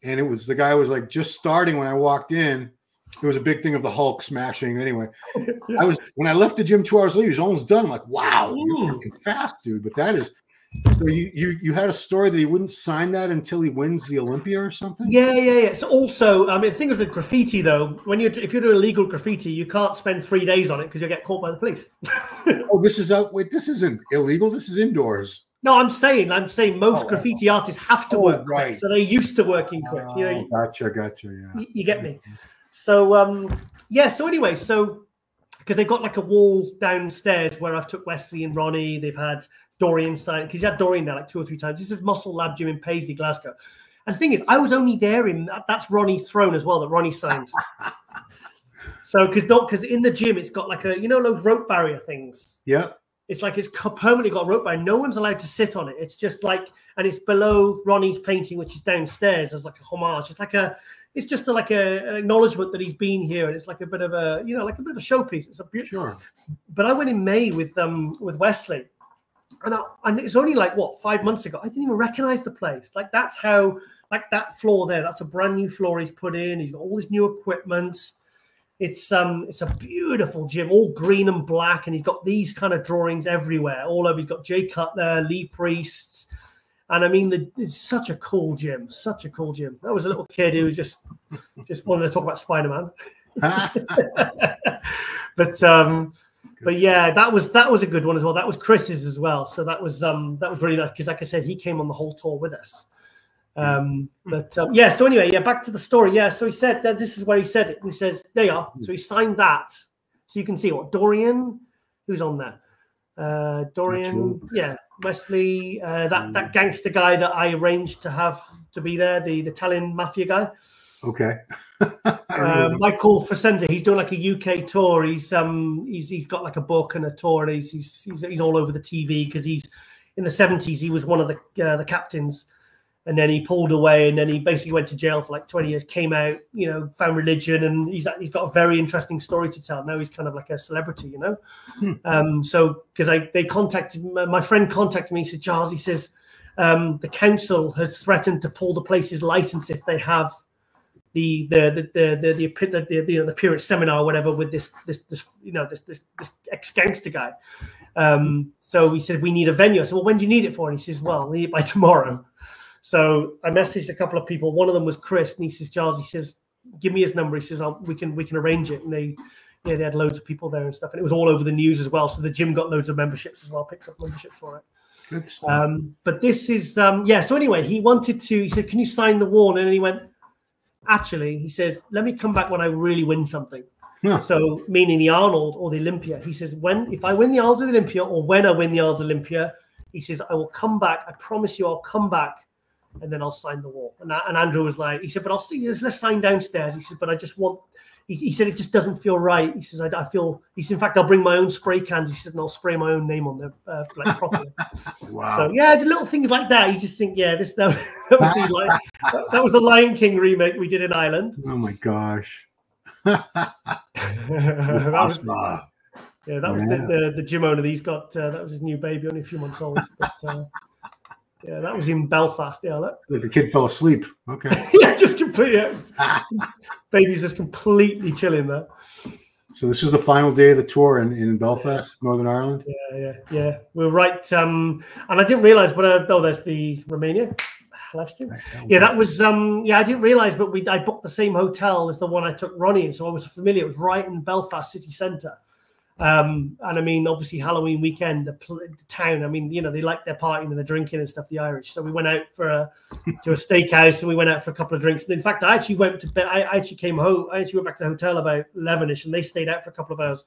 and the guy was like just starting when I walked in. It was a big thing of the Hulk smashing. Anyway, yeah. When I left the gym 2 hours later, he was almost done. I'm like, wow, you're freaking fast, dude. But that is, so you had a story that he wouldn't sign that until he wins the Olympia or something? Yeah. So also, I mean, the thing with the graffiti though, if you're doing illegal graffiti, you can't spend 3 days on it because you'll get caught by the police. Oh, this isn't illegal. This is indoors. No, I'm saying most graffiti artists have to work quick, so they're used to working quick. You know, gotcha. Yeah, you get me. So yeah. So anyway, because they've got like a wall downstairs where I've took Wesley and Ronnie. They've had Dorian sign, because he's had Dorian there like 2 or 3 times. This is Muscle Lab Gym in Paisley, Glasgow. And the thing is, I was only there that's Ronnie's throne as well that Ronnie signed. So because in the gym it's got like those rope barrier things. Yeah. It's like it's permanently got a rope barrier. No one's allowed to sit on it. It's just like, and it's below Ronnie's painting, which is downstairs as like a homage. It's just like an acknowledgement that he's been here, and it's like a bit of a showpiece. It's a beautiful. Sure. But I went in May with Wesley, and it's only like 5 months ago. I didn't even recognize the place. Like that's how, like that floor there. That's a brand new floor he's put in. He's got all this new equipment. It's a beautiful gym, all green and black, and he's got these kind of drawings everywhere, all over. He's got Jay Cutler, Lee Priests, and I mean, it's such a cool gym, such a cool gym. I was a little kid who just wanted to talk about Spider-Man, but yeah, that was a good one as well. That was Chris's as well, so that was really nice because, like I said, he came on the whole tour with us. Yeah, so anyway, yeah, back to the story. Yeah, so he said that this is where he said it. He says, there you are. So he signed that. So you can see what Dorian, who's on there? Dorian, yeah, Wesley, that gangster guy that I arranged to be there, the Italian mafia guy. Okay. Michael Facenda, he's doing like a UK tour. He's got like a book and a tour, and he's all over the TV because he's in the 70s. He was one of the captains. And then he pulled away, and then he basically went to jail for like 20 years, came out, you know, found religion, and he's got a very interesting story to tell. Now he's kind of like a celebrity, you know. So because they contacted, my friend contacted me, he said, Giles, he says, the council has threatened to pull the place's license if they have the appearance seminar or whatever with this ex-gangster guy. So he said, we need a venue. I said, well, when do you need it for? And he says, well, we need it by tomorrow. So I messaged a couple of people. One of them was Chris, and he says, Giles, he says, give me his number. He says, we can arrange it. And they had loads of people there and stuff, and it was all over the news as well. So the gym got loads of memberships as well, picked up memberships for it. Good stuff. But this is So anyway, he said, can you sign the wall? And then he went, actually, he says, let me come back when I really win something. Yeah. So meaning the Arnold or the Olympia. He says, if I win the Arnold or the Olympia, or when I win the Arnold Olympia, he says, I will come back. I promise you I'll come back, and then I'll sign the wall. And Andrew was like, he said, but I'll see you. Let's sign downstairs. He said, but I just want, he said, it just doesn't feel right. He says, I feel, he said, in fact, I'll bring my own spray cans. He said, and I'll spray my own name on them, like properly. Wow. So yeah, little things like that. You just think, yeah, that was the Lion King remake we did in Ireland. Oh my gosh. That was the gym owner. He's got, that was his new baby, only a few months old. But, yeah, that was in Belfast. Yeah, the kid fell asleep. Okay. Yeah, just completely. Baby's just completely chilling there. So this was the final day of the tour in Belfast, Northern Ireland. Yeah. We're right. And I didn't realize, but there's the Romania last year. Yeah, that was. I didn't realize, but I booked the same hotel as the one I took Ronnie in, so I was familiar. It was right in Belfast city centre. And I mean, obviously Halloween weekend, the town, I mean, you know, they like their partying and the drinking and stuff, the Irish. So we went out to a steakhouse, and we went out for a couple of drinks. And in fact, I actually went to bed. I actually came home. I actually went back to the hotel about 11ish, and they stayed out for a couple of hours.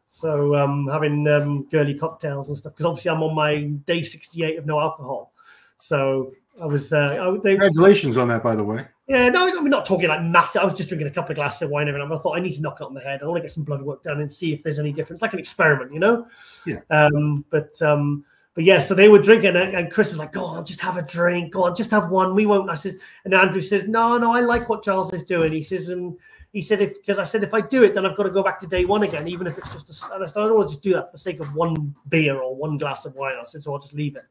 So having girly cocktails and stuff, because obviously I'm on my day 68 of no alcohol. So I was. Congratulations on that, by the way. Yeah, no, I'm not talking like massive. I was just drinking a couple of glasses of wine every night. I thought I need to knock it on the head. I want to get some blood work done and see if there's any difference, like an experiment, you know. Yeah. But yeah, so they were drinking, and Chris was like, "Go on, just have a drink. Go on, just have one. We won't." I said, and Andrew says, "No, I like what Giles is doing." He says, because I said if I do it, then I've got to go back to day one again, even if it's just. And I said, I don't want to just do that for the sake of one beer or one glass of wine. I said, so I'll just leave it.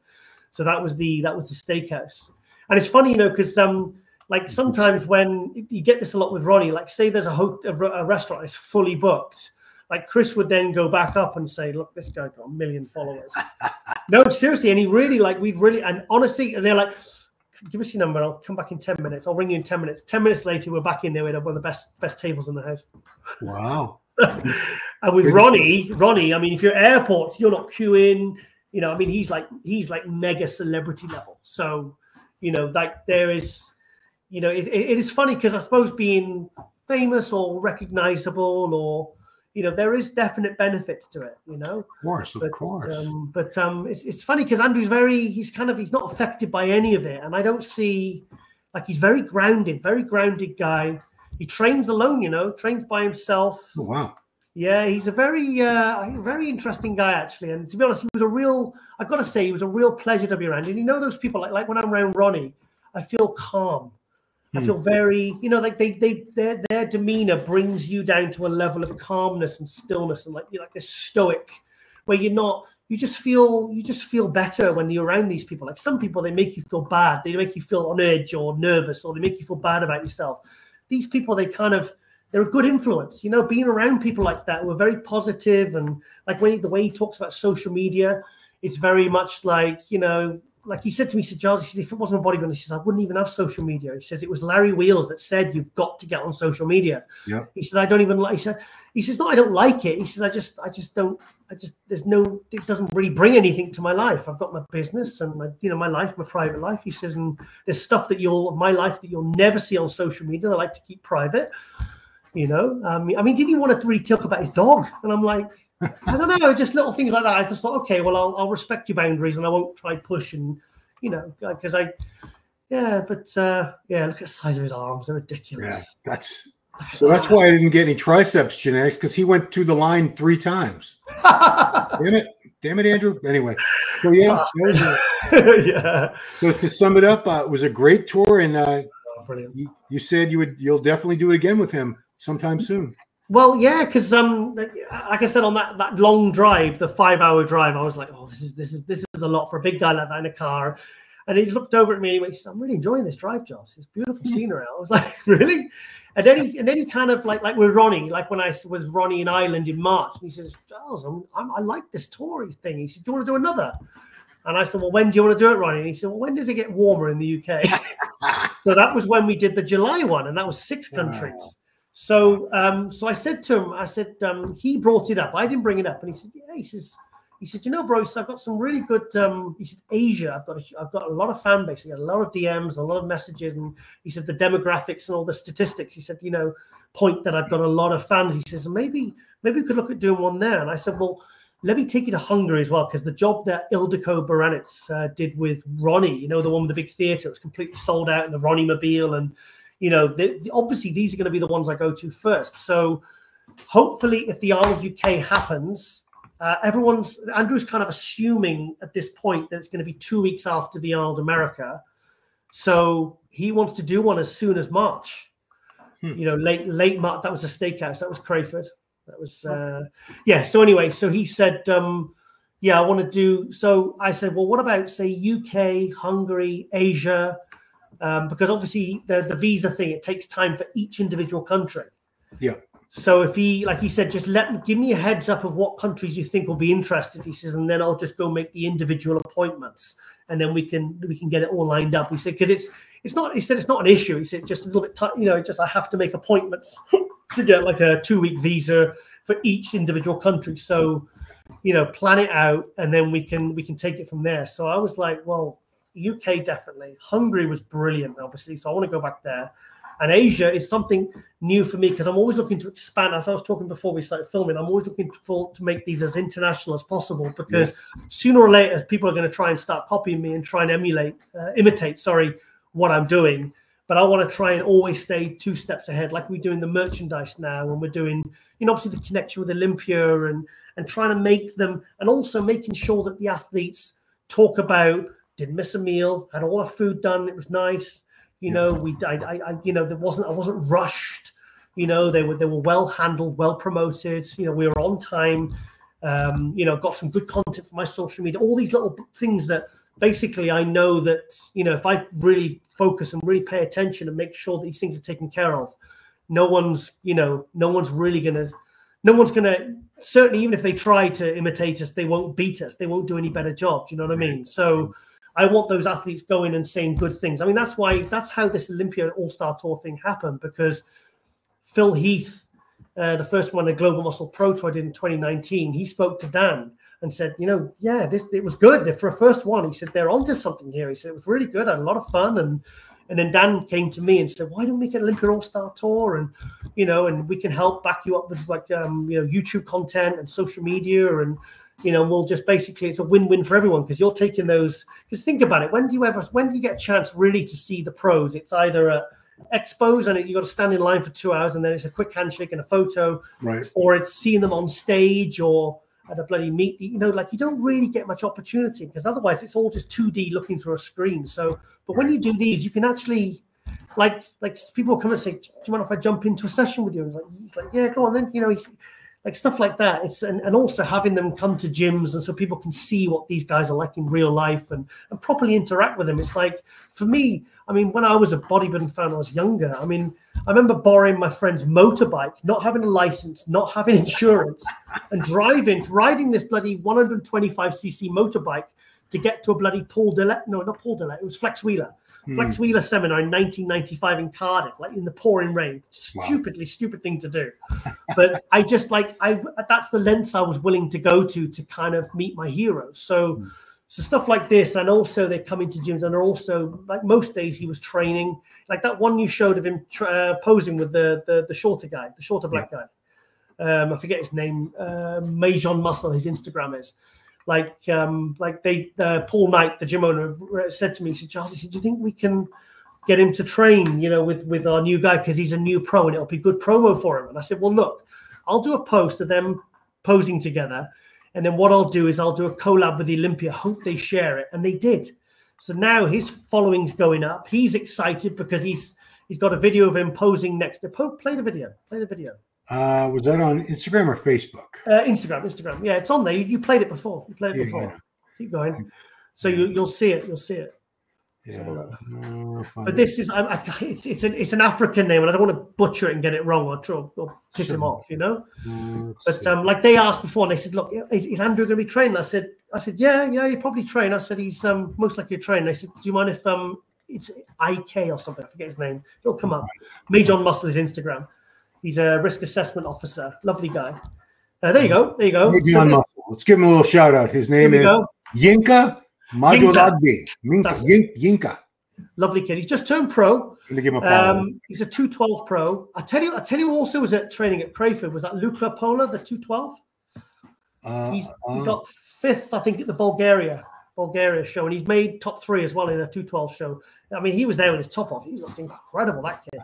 So that was the steakhouse, and it's funny, you know, because like sometimes when you get this a lot with Ronnie, like say there's a restaurant is fully booked, like Chris would then go back up and say, look, this guy got 1 million followers. No, seriously. And he really and honestly, and they're like, give us your number. I'll come back in 10 minutes. I'll ring you in 10 minutes. 10 minutes later, we're back in there with one of the best tables in the house. Wow. And with Ronnie, I mean, if you're at airports, you're not queuing, you know, I mean, he's like mega celebrity level. So, you know, like there is, you know, it is funny because I suppose being famous or recognizable, or, you know, there is definite benefits to it, you know. Of course. But it's funny because Andrew's he's not affected by any of it. And I don't see, like, he's very grounded guy. He trains alone, you know, trains by himself. Oh, wow. Yeah, he's a very interesting guy, actually. And to be honest, he was a real pleasure to be around. And you know those people, like when I'm around Ronnie, I feel calm. I feel very, you know, like their demeanor brings you down to a level of calmness and stillness, and like you're like this stoic, where you just feel better when you're around these people. Like some people, they make you feel bad, they make you feel on edge or nervous, or they make you feel bad about yourself. These people, they're a good influence, you know, being around people like that who are very positive, and like the way he talks about social media, it's very much like, you know, like he said to me, he said, Giles, he said, if it wasn't a bodybuilder, he says, I wouldn't even have social media. He says, it was Larry Wheels that said, you've got to get on social media. Yeah. He said, I don't even like, he says, no, I don't like it. He says, it doesn't really bring anything to my life. I've got my business and my life, my private life. He says, and there's stuff my life that you'll never see on social media. I like to keep private, you know. I mean, did he want to really talk about his dog? And I'm like, I don't know, just little things like that. I just thought, okay, well, I'll respect your boundaries and I won't try push, and, you know, because look at the size of his arms. They're ridiculous. Yeah, that's why I didn't get any triceps genetics, because he went through the line 3 times. Damn Damn it, Andrew. Anyway, so yeah. Yeah. So to sum it up, it was a great tour, and Brilliant. you said you'll definitely do it again with him sometime soon. Well, yeah, because like I said, on that long drive, the 5-hour drive, I was like, oh, this is a lot for a big guy like that in a car. And he looked over at me and he said, I'm really enjoying this drive, Giles. It's beautiful scenery. I was like, really? And then he kind of like with Ronnie, like when I was Ronnie in Ireland in March, and he says, Giles, I like this tour thing. He said, do you want to do another? And I said, well, when do you want to do it, Ronnie? And he said, well, when does it get warmer in the UK? So that was when we did the July one, and that was 6 countries. Wow. So I said to him, he brought it up. I didn't bring it up. And he said, yeah, he said, you know, bro, I've got some really good, he said, Asia, I've got a lot of fan base. I got a lot of DMs, a lot of messages. And he said, the demographics and all the statistics, he said, you know, point that I've got a lot of fans. He says, maybe we could look at doing one there. And I said, well, let me take you to Hungary as well, because the job that Ildiko Baranets did with Ronnie, you know, the one with the big theatre, it was completely sold out in the Ronnie Mobile. And, you know, obviously these are going to be the ones I go to first. So hopefully if the Arnold UK happens, Andrew's kind of assuming at this point that it's going to be 2 weeks after the Arnold America. So he wants to do one as soon as March, you know, late March. That was a steakhouse. That was Crayford. That was, yeah. So anyway, so he said, yeah, I want to do. So I said, well, what about say UK, Hungary, Asia? Because obviously the visa thing, it takes time for each individual country. Yeah. So if like he said, just give me a heads up of what countries you think will be interested. He says, and then I'll just go make the individual appointments, and then we can get it all lined up. He said, because it's not. He said it's not an issue. He said just a little bit, you know, just I have to make appointments to get like a 2-week visa for each individual country. So, you know, plan it out, and then we can take it from there. So I was like, well, UK definitely. Hungary was brilliant, obviously. So I want to go back there. And Asia is something new for me because I'm always looking to expand. As I was talking before we started filming, I'm always looking to make these as international as possible, because sooner or later people are going to try and start copying me and try and imitate what I'm doing. But I want to try and always stay 2 steps ahead, like we do in the merchandise now, and we're doing, you know, obviously the connection with Olympia and trying to make them, and also making sure that the athletes talk about didn't miss a meal, had all our food done, it was nice. You know, you know, I wasn't rushed. You know, they were well handled, well promoted. You know, we were on time. You know, got some good content for my social media. All these little things that basically I know that, you know, if I really focus and really pay attention and make sure that these things are taken care of, no one's gonna, certainly even if they try to imitate us, they won't beat us. They won't do any better job. Do you know what I mean? So I want those athletes going and saying good things. I mean, that's how this Olympia All-Star Tour thing happened, because Phil Heath, the first one, the Global Muscle Pro Tour I did in 2019, he spoke to Dan and said, you know, yeah, it was good. For a first one, he said, they're onto something here. He said, it was really good. I had a lot of fun. And then Dan came to me and said, why don't we get an Olympia All-Star Tour? And, you know, and we can help back you up with like, you know, YouTube content and social media, and, you know, we'll just basically, it's a win-win for everyone, because you're taking those, because think about it, when do you get a chance really to see the pros? It's either at expos and you got to stand in line for 2 hours and then it's a quick handshake and a photo, right? Or it's seeing them on stage or at a bloody meet, you know, like you don't really get much opportunity, because otherwise it's all just 2D looking through a screen. So, but when you do these, you can actually, like people come and say, do you mind if I jump into a session with you? And he's like, yeah, go on then, you know, he's like stuff like that. It's and also having them come to gyms, and so people can see what these guys are like in real life and properly interact with them. It's like, for me, I mean, when I was a bodybuilding fan, I was younger. I mean, I remember borrowing my friend's motorbike, not having a license, not having insurance, and riding this bloody 125cc motorbike to get to a bloody Paul Dillette. No, not Paul Dillette. It was Flex Wheeler. Flex Wheeler seminar in 1995 in Cardiff, like in the pouring rain. Stupid thing to do. But I just that's the lengths I was willing to go to kind of meet my heroes. So stuff like this, and also they're coming to gyms, and they're also, like most days he was training. Like that one you showed of him posing with the shorter guy, the shorter black guy. I forget his name. Majon Muscle, his Instagram is. Like Paul Knight, the gym owner, said to me, he said, Giles, he said, do you think we can get him to train, you know, with our new guy, because he's a new pro and it'll be good promo for him? And I said, well, look, I'll do a post of them posing together, And then what I'll do is I'll do a collab with the Olympia. Hope they share it. And they did. So now his following's going up. He's excited because he's got a video of him posing next to Pope. Play the video. Play the video. Was that on Instagram or Facebook? Instagram. Yeah, it's on there. You played it before. You played it before. Yeah. Keep going. So you'll see it. You'll see it. Yeah. But this is it's an African name, and I don't want to butcher it and get it wrong or piss him off, you know. But like they asked before, and they said, "Look, is Andrew going to be training?" I said, "Yeah, you probably train." I said, "He's most likely to train." They said, "Do you mind if it's IK or something? I forget his name. It'll come up." Major on Muscle is Instagram. He's a risk assessment officer. Lovely guy. There you go. There you go. Let's give him a little shout out. His name is Yinka Maduragbi. Yinka. Lovely kid. He's just turned pro. Give him a follow. He's a 212 pro. I tell you who also was at training at Crayford. Was that Luca Pola, the 212? He got 5th, I think, at the Bulgaria show, and he's made top 3 as well in a 212 show. I mean, he was there with his top off. He looks incredible, that kid.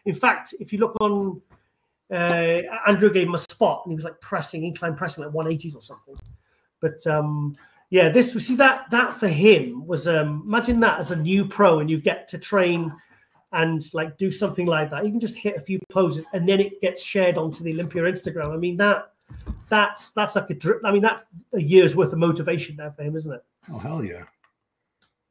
In fact, if you look on, Andrew gave him a spot, and he was like incline pressing like 180s or something. But yeah, this, we see that for him was imagine that as a new pro, and you get to train and like do something like that, even just hit a few poses, and then it gets shared onto the Olympia Instagram. I mean, that's like a drip. I mean, that's a year's worth of motivation now for him, isn't it? Oh, hell yeah.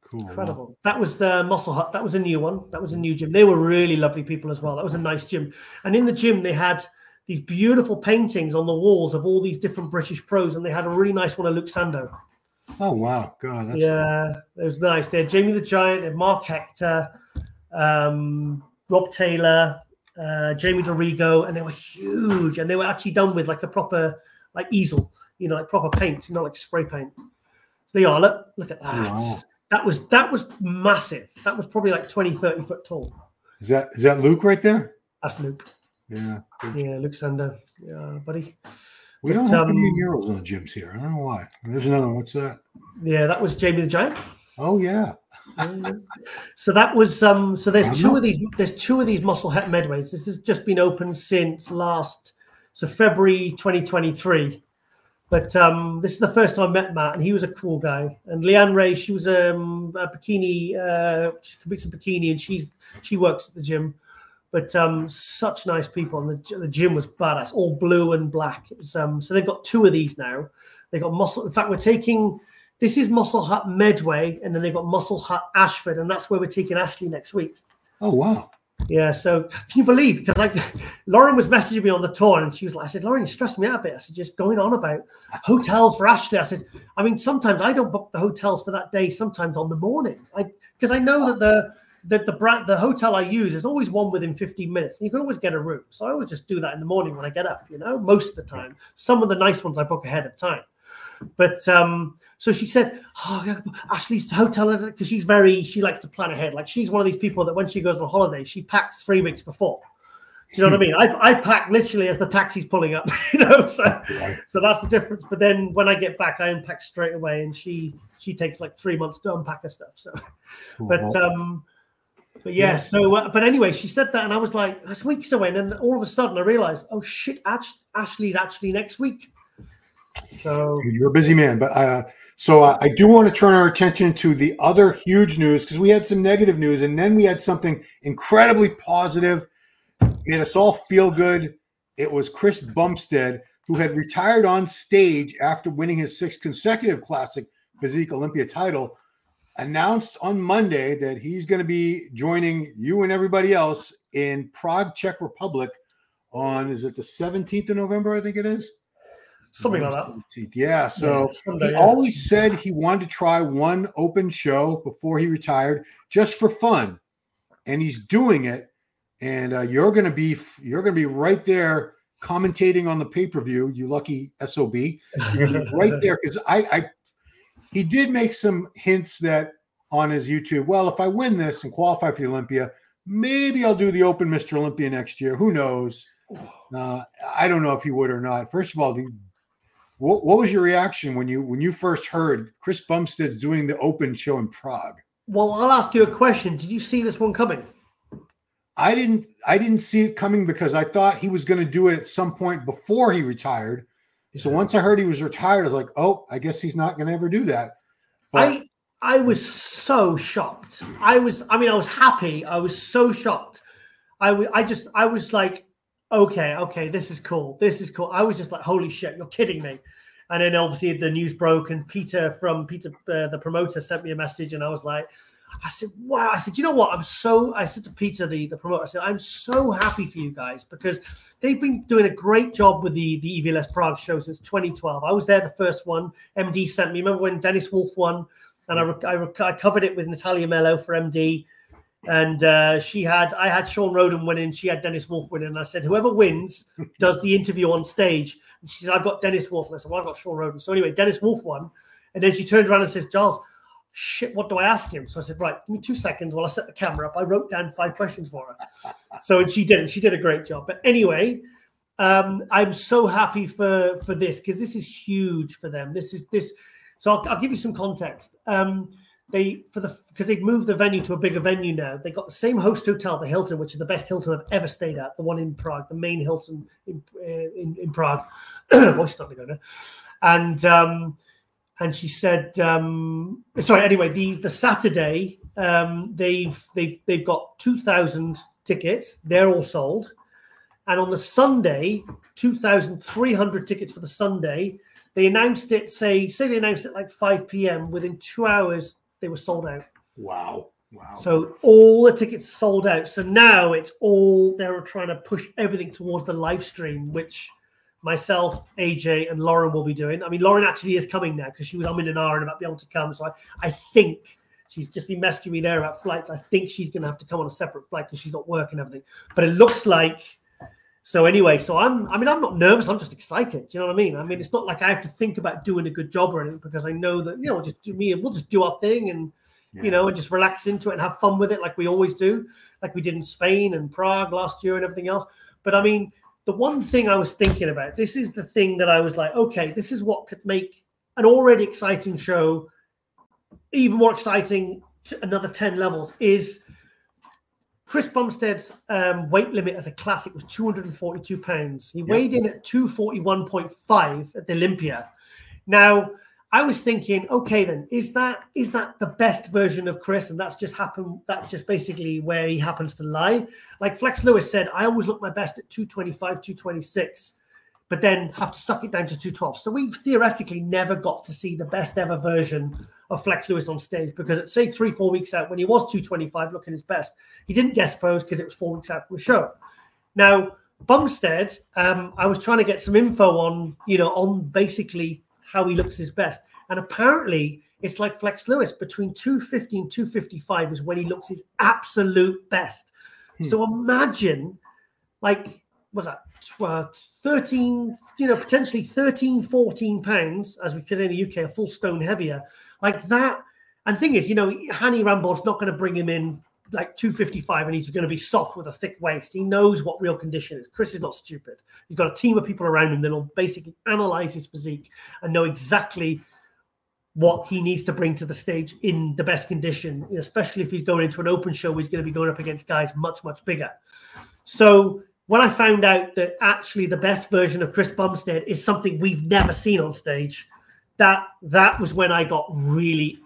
Cool. Incredible. Wow. That was the Muscle Hut. That was a new one. That was a new gym. They were really lovely people as well. That was a nice gym. And in the gym, they had these beautiful paintings on the walls of all these different British pros, and they had a really nice one of Luke Sando. Oh, wow. God, that's cool. It was nice. They had Jamie the Giant, they had Mark Hector, Rob Taylor, Jamie DeRigo, and they were huge, and they were actually done with like a proper like easel, you know, like proper paint, you know, like spray paint. So they are. Look at that. Wow. That was massive. That was probably like 20, 30 foot tall. Is that Luke right there? That's Luke. Yeah. Yeah, Luke Sando. Yeah, buddy. We don't have any murals on the gyms here. I don't know why. There's another one. What's that? Yeah, that was Jamie the Giant. Oh yeah. So that was so there's two of these Muscle Hut Medways. This has just been open since February 2023. But this is the first time I met Matt, and he was a cool guy. And Leanne Ray, she was a bikini, she makes a bikini, and she works at the gym. But such nice people, and the gym was badass, all blue and black. It was, so they've got 2 of these now. They got Muscle. In fact, this is Muscle Hut Medway, and then they've got Muscle Hut Ashford, and that's where we're taking Ashley next week. Oh wow! Yeah. So can you believe? Because like Lauren was messaging me on the tour, and she was like, "I said, Lauren, you're stressing me out a bit." I said, "Just going on about hotels for Ashley." I said, "I mean, sometimes I don't book the hotels for that day. Sometimes on the morning, because I know that the hotel I use is always one within 15 minutes. And you can always get a room. So I always just do that in the morning when I get up, you know, most of the time. Some of the nice ones I book ahead of time. But so she said, "Oh, Ashley's hotel," because she likes to plan ahead. Like she's one of these people that when she goes on holiday, she packs 3 weeks before. Do you know what I mean? I pack literally as the taxi's pulling up, you know, so that's the difference. But then when I get back, I unpack straight away, and she takes like 3 months to unpack her stuff. So, but yeah, so but anyway, she said that, and I was like, that's weeks away, and then all of a sudden I realized, oh shit, Ashley's actually next week. So you're a busy man, but so I do want to turn our attention to the other huge news, because we had some negative news, and then we had something incredibly positive. Made us all feel good. It was Chris Bumstead, who had retired on stage after winning his 6th consecutive Classic Physique Olympia title, announced on Monday that he's going to be joining you and everybody else in Prague, Czech Republic on, is it the 17th of November, I think it is? Something like that. 17th. Yeah, so he always said he wanted to try one open show before he retired just for fun, and he's doing it. And you're going to be right there commentating on the pay-per-view, you lucky SOB. You're going to be right there, because he did make some hints that on his YouTube, well, if I win this and qualify for the Olympia, maybe I'll do the Open Mr. Olympia next year. Who knows? I don't know if he would or not. First of all, what was your reaction when you first heard Chris Bumstead's doing the Open show in Prague? Well, I'll ask you a question. Did you see this one coming? I didn't see it coming, because I thought he was going to do it at some point before he retired. So once I heard he was retired, I was like, oh, I guess he's not going to ever do that. But I was so shocked. I was happy. I was so shocked. I was like, okay, this is cool. This is cool. I was just like, holy shit, you're kidding me. And then obviously the news broke, and Peter, the promoter, sent me a message, and I was like, I said, wow. I said, you know what? I said to Peter, the promoter, I said, I'm so happy for you guys, because they've been doing a great job with the EVLS Prague show since 2012. I was there the first one. MD sent me. Remember when Dennis Wolf won? And I covered it with Natalia Mello for MD. And I had Sean Roden winning. She had Dennis Wolf winning. And I said, whoever wins does the interview on stage. And she said, I've got Dennis Wolf. And I said, well, I've got Sean Roden. So anyway, Dennis Wolf won. And then she turned around and says, Giles, shit, what do I ask him? So I said, right, give me 2 seconds while I set the camera up. I wrote down 5 questions for her. So and she did it. She did a great job. But anyway, I'm so happy for this, because this is huge for them. So I'll give you some context. Because they've moved the venue to a bigger venue now. They got the same host hotel, the Hilton, which is the best Hilton I've ever stayed at, the one in Prague, the main Hilton in Prague. Voice starting to go now. And she said, sorry. Anyway, the Saturday, they've got 2,000 tickets. They're all sold. And on the Sunday, 2,300 tickets for the Sunday. They announced it. Say they announced it like 5 p.m. Within 2 hours, they were sold out. Wow. So all the tickets sold out. So now they're trying to push everything towards the live stream, which myself, AJ, and Lauren will be doing. I mean, Lauren actually is coming now, because she was in an hour and about to be able to come. So I think she's just been messaging me there about flights. I think she's going to have to come on a separate flight because she's not working and everything. But it looks like. So anyway, so I'm not nervous. I'm just excited. Do you know what I mean? I mean, it's not like I have to think about doing a good job or anything, because I know that, just do me and we'll just do our thing and, and just relax into it and have fun with it like we always do, like we did in Spain and Prague last year and everything else. But I mean, the one thing I was thinking about, this is the thing that I was like, okay, this is what could make an already exciting show even more exciting to another 10 levels, is Chris Bumstead's weight limit as a classic was 242 pounds. He weighed in at 241.5 at the Olympia. Now, I was thinking, okay, then is that the best version of Chris? And that's just basically where he happens to lie. Like Flex Lewis said, I always look my best at 225, 226, but then have to suck it down to 212. So we've theoretically never got to see the best ever version of Flex Lewis on stage, because at say 3-4 weeks out, when he was 225 looking his best, he didn't guest pose because it was 4 weeks out from the show. Now, Bumstead, I was trying to get some info on, on basically how he looks his best. And apparently it's like Flex Lewis, between 250 and 255 is when he looks his absolute best. So imagine, like, what's that, 13, potentially 13, 14 pounds, as we could in the UK, a full stone heavier, like that. And the thing is, Hani Rambo's not going to bring him in like 255 and he's going to be soft with a thick waist. He knows what real condition is. Chris is not stupid. He's got a team of people around him that'll basically analyze his physique and know exactly what he needs to bring to the stage in the best condition, especially if he's going into an open show where he's going to be going up against guys much, much bigger. So when I found out that actually the best version of Chris Bumstead is something we've never seen on stage, that was when I got really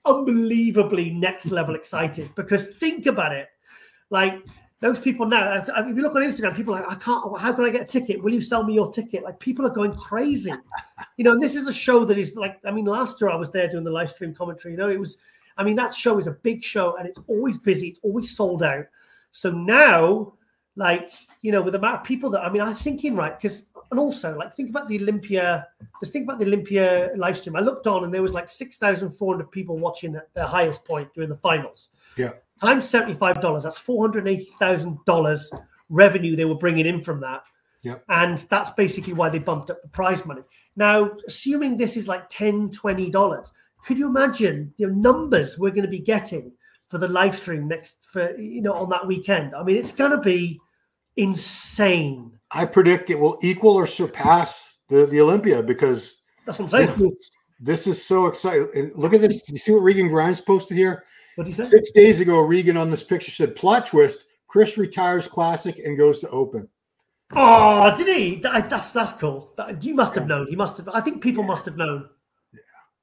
unbelievably next level excited. Because think about it, like those people now, if you look on Instagram, people are like, how can I get a ticket? Will you sell me your ticket? Like, people are going crazy. And this is a show that is like, last year I was there doing the live stream commentary, it was, that show is a big show and it's always busy. It's always sold out. So now, like, with the amount of people that, I'm thinking, right, because, and also, like, think about the Olympia live stream. I looked on and there was like 6,400 people watching at their highest point during the finals. Yeah. Times $75, that's $480,000 revenue they were bringing in from that. Yeah. And that's basically why they bumped up the prize money. Now, assuming this is like $10, $20, could you imagine the numbers we're going to be getting for the live stream on that weekend? It's going to be insane. I predict it will equal or surpass the Olympia, because that's what I'm saying. This is so exciting. And look at this. You see what Regan Grimes posted here? What did he say? 6 days ago, Regan on this picture said, plot twist, Chris retires Classic and goes to Open. Oh, did he? That's cool. You must have known. He must have. I think people must have known. Yeah,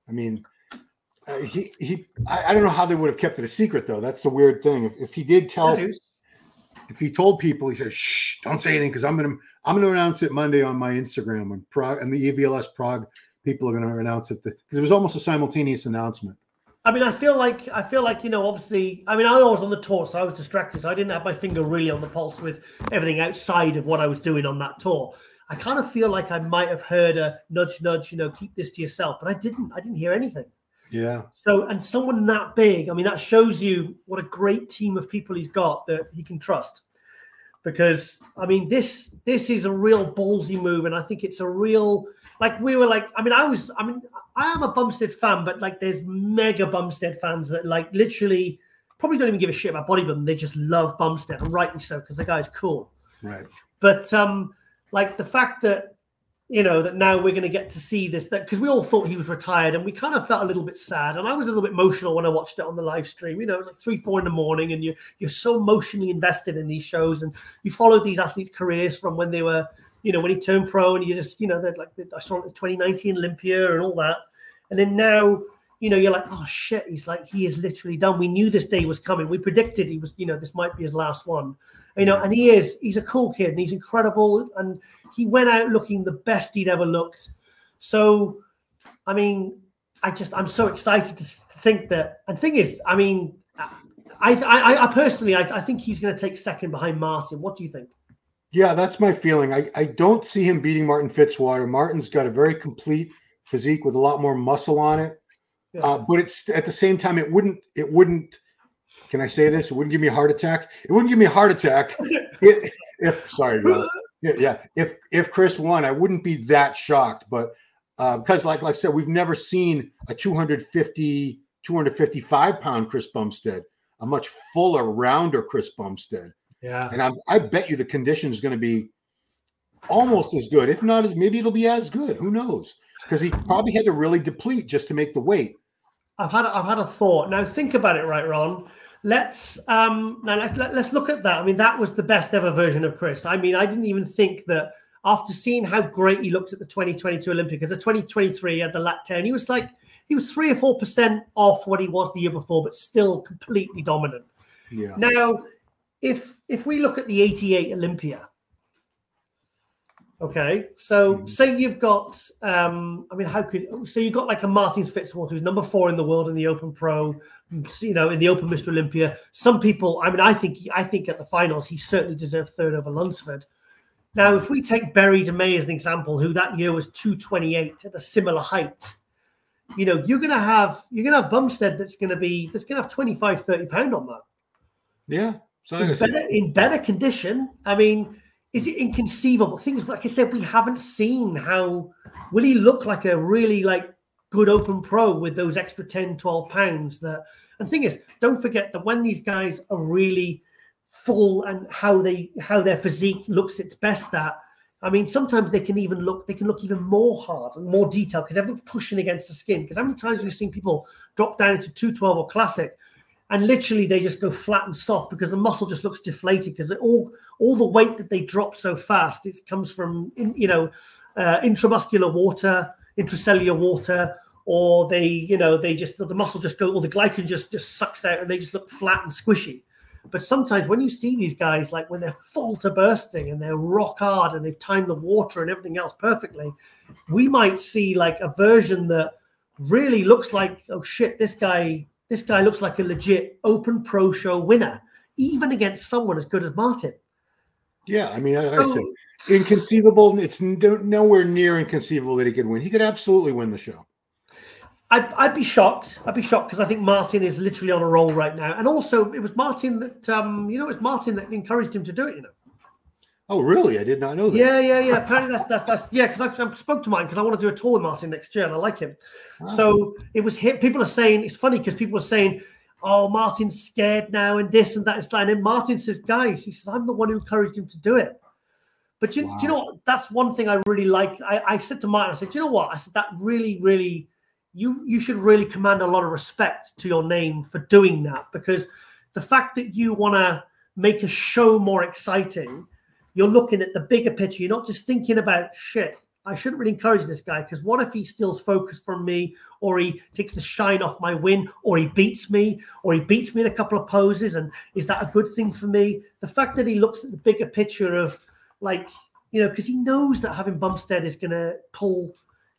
I mean, I don't know how they would have kept it a secret though. That's the weird thing. If he did tell, if he told people, he said, "Shh, don't say anything," because I'm gonna announce it Monday on my Instagram and Prague and the EVLS Prague. People are going to announce it because it was almost a simultaneous announcement. I mean, I feel like, you know, obviously, I mean, I was on the tour, so I was distracted. So I didn't have my finger really on the pulse with everything outside of what I was doing on that tour. I kind of feel like I might have heard a nudge, nudge, you know, keep this to yourself, but I didn't hear anything. Yeah. So, and someone that big, I mean, that shows you what a great team of people he's got that he can trust. Because, I mean, this is a real ballsy move, and I think it's a real, like, we were like, I am a Bumstead fan, but like there's mega Bumstead fans that like literally probably don't even give a shit about bodybuilding. They just love Bumstead, and rightly so, because the guy's cool. Right. But like the fact that, you know, that now we're going to get to see this, that because we all thought he was retired, and we kind of felt a little bit sad, and I was a little bit emotional when I watched it on the live stream. You know, it was like 3, 4 in the morning, and you're so emotionally invested in these shows, and you followed these athletes' careers from when they were, you know, when he turned pro, and you just, you know, they're like, I saw the 2019 Olympia and all that. And then now, you know, you're like, oh shit, he is literally done. We knew this day was coming. We predicted he was, you know, this might be his last one, you know, and he's a cool kid and he's incredible. And he went out looking the best he'd ever looked. So, I mean, I'm so excited to think that, and the thing is, I mean, I personally, I think he's going to take second behind Martin. What do you think? Yeah, that's my feeling. I don't see him beating Martin Fitzwater. Martin's got a very complete physique with a lot more muscle on it. Yeah. But it's at the same time, it wouldn't, can I say this? It wouldn't give me a heart attack. It wouldn't give me a heart attack sorry, guys. Yeah. If Chris won, I wouldn't be that shocked, but because like I said, we've never seen a 255 pound Chris Bumstead, a much fuller, rounder Chris Bumstead. Yeah. And I bet you the condition is going to be almost as good. If not, maybe it'll be as good. Who knows? Because he probably had to really deplete just to make the weight. I've had a thought. Now think about it, right, Ron? Let's look at that. I mean, that was the best ever version of Chris. I mean, I didn't even think that after seeing how great he looked at the 2022 Olympic, because the 2023 at the lat 10, he was 3 or 4% off what he was the year before, but still completely dominant. Yeah. Now, if we look at the 88 Olympia, okay, so say you've got, so you've got like a Martin Fitzwater who's number 4 in the world in the Open Pro, you know, in the Open Mr. Olympia. Some people, I mean, I think at the finals, he certainly deserved 3rd over Lunsford. Now, if we take Berry DeMay as an example, who that year was 228 at a similar height, you know, you're gonna have Bumstead that's gonna have 25, 30 pound on that. Yeah. So in better condition. I mean, is it inconceivable? Things like I said, we haven't seen how will he look like a really like good Open Pro with those extra 10, 12 pounds that, and the thing is, don't forget that when these guys are really full and how their physique looks its best at, I mean, sometimes they can look even more hard and more detailed because everything's pushing against the skin. Because how many times we've seen people drop down into 212 or classic and literally they just go flat and soft because the muscle just looks deflated because all the weight that they drop so fast, it comes from, you know, intramuscular water, intracellular water, or the muscle just go, or the glycogen just sucks out and they just look flat and squishy. But sometimes when you see these guys, like when they're full to bursting and they're rock hard and they've timed the water and everything else perfectly, we might see like a version that really looks like, oh shit, this guy looks like a legit Open Pro Show winner, even against someone as good as Martin. Yeah, I mean, I said inconceivable. It's nowhere near inconceivable that he could win. He could absolutely win the show. I'd be shocked. I'd be shocked because I think Martin is literally on a roll right now. And also, it was Martin that it's Martin that encouraged him to do it. You know. Oh, really? I did not know that. Yeah. Apparently, that's because I spoke to Martin because I want to do a tour with Martin next year, and I like him. Oh. So it was him. People are saying it's funny because people are saying, "Oh, Martin's scared now," and this and that. It's like, and then Martin says, "Guys, he says I'm the one who encouraged him to do it." But do you know what? That's one thing I really like. I said to Martin, I said, "Do you know what?" I said that really. You should really command a lot of respect to your name for doing that, because the fact that you want to make a show more exciting, you're looking at the bigger picture. You're not just thinking about, shit, I shouldn't really encourage this guy, because what if he steals focus from me, or he takes the shine off my win, or he beats me in a couple of poses, and is that a good thing for me? The fact that he looks at the bigger picture of, like, you know, because he knows that having Bumstead is going to pull,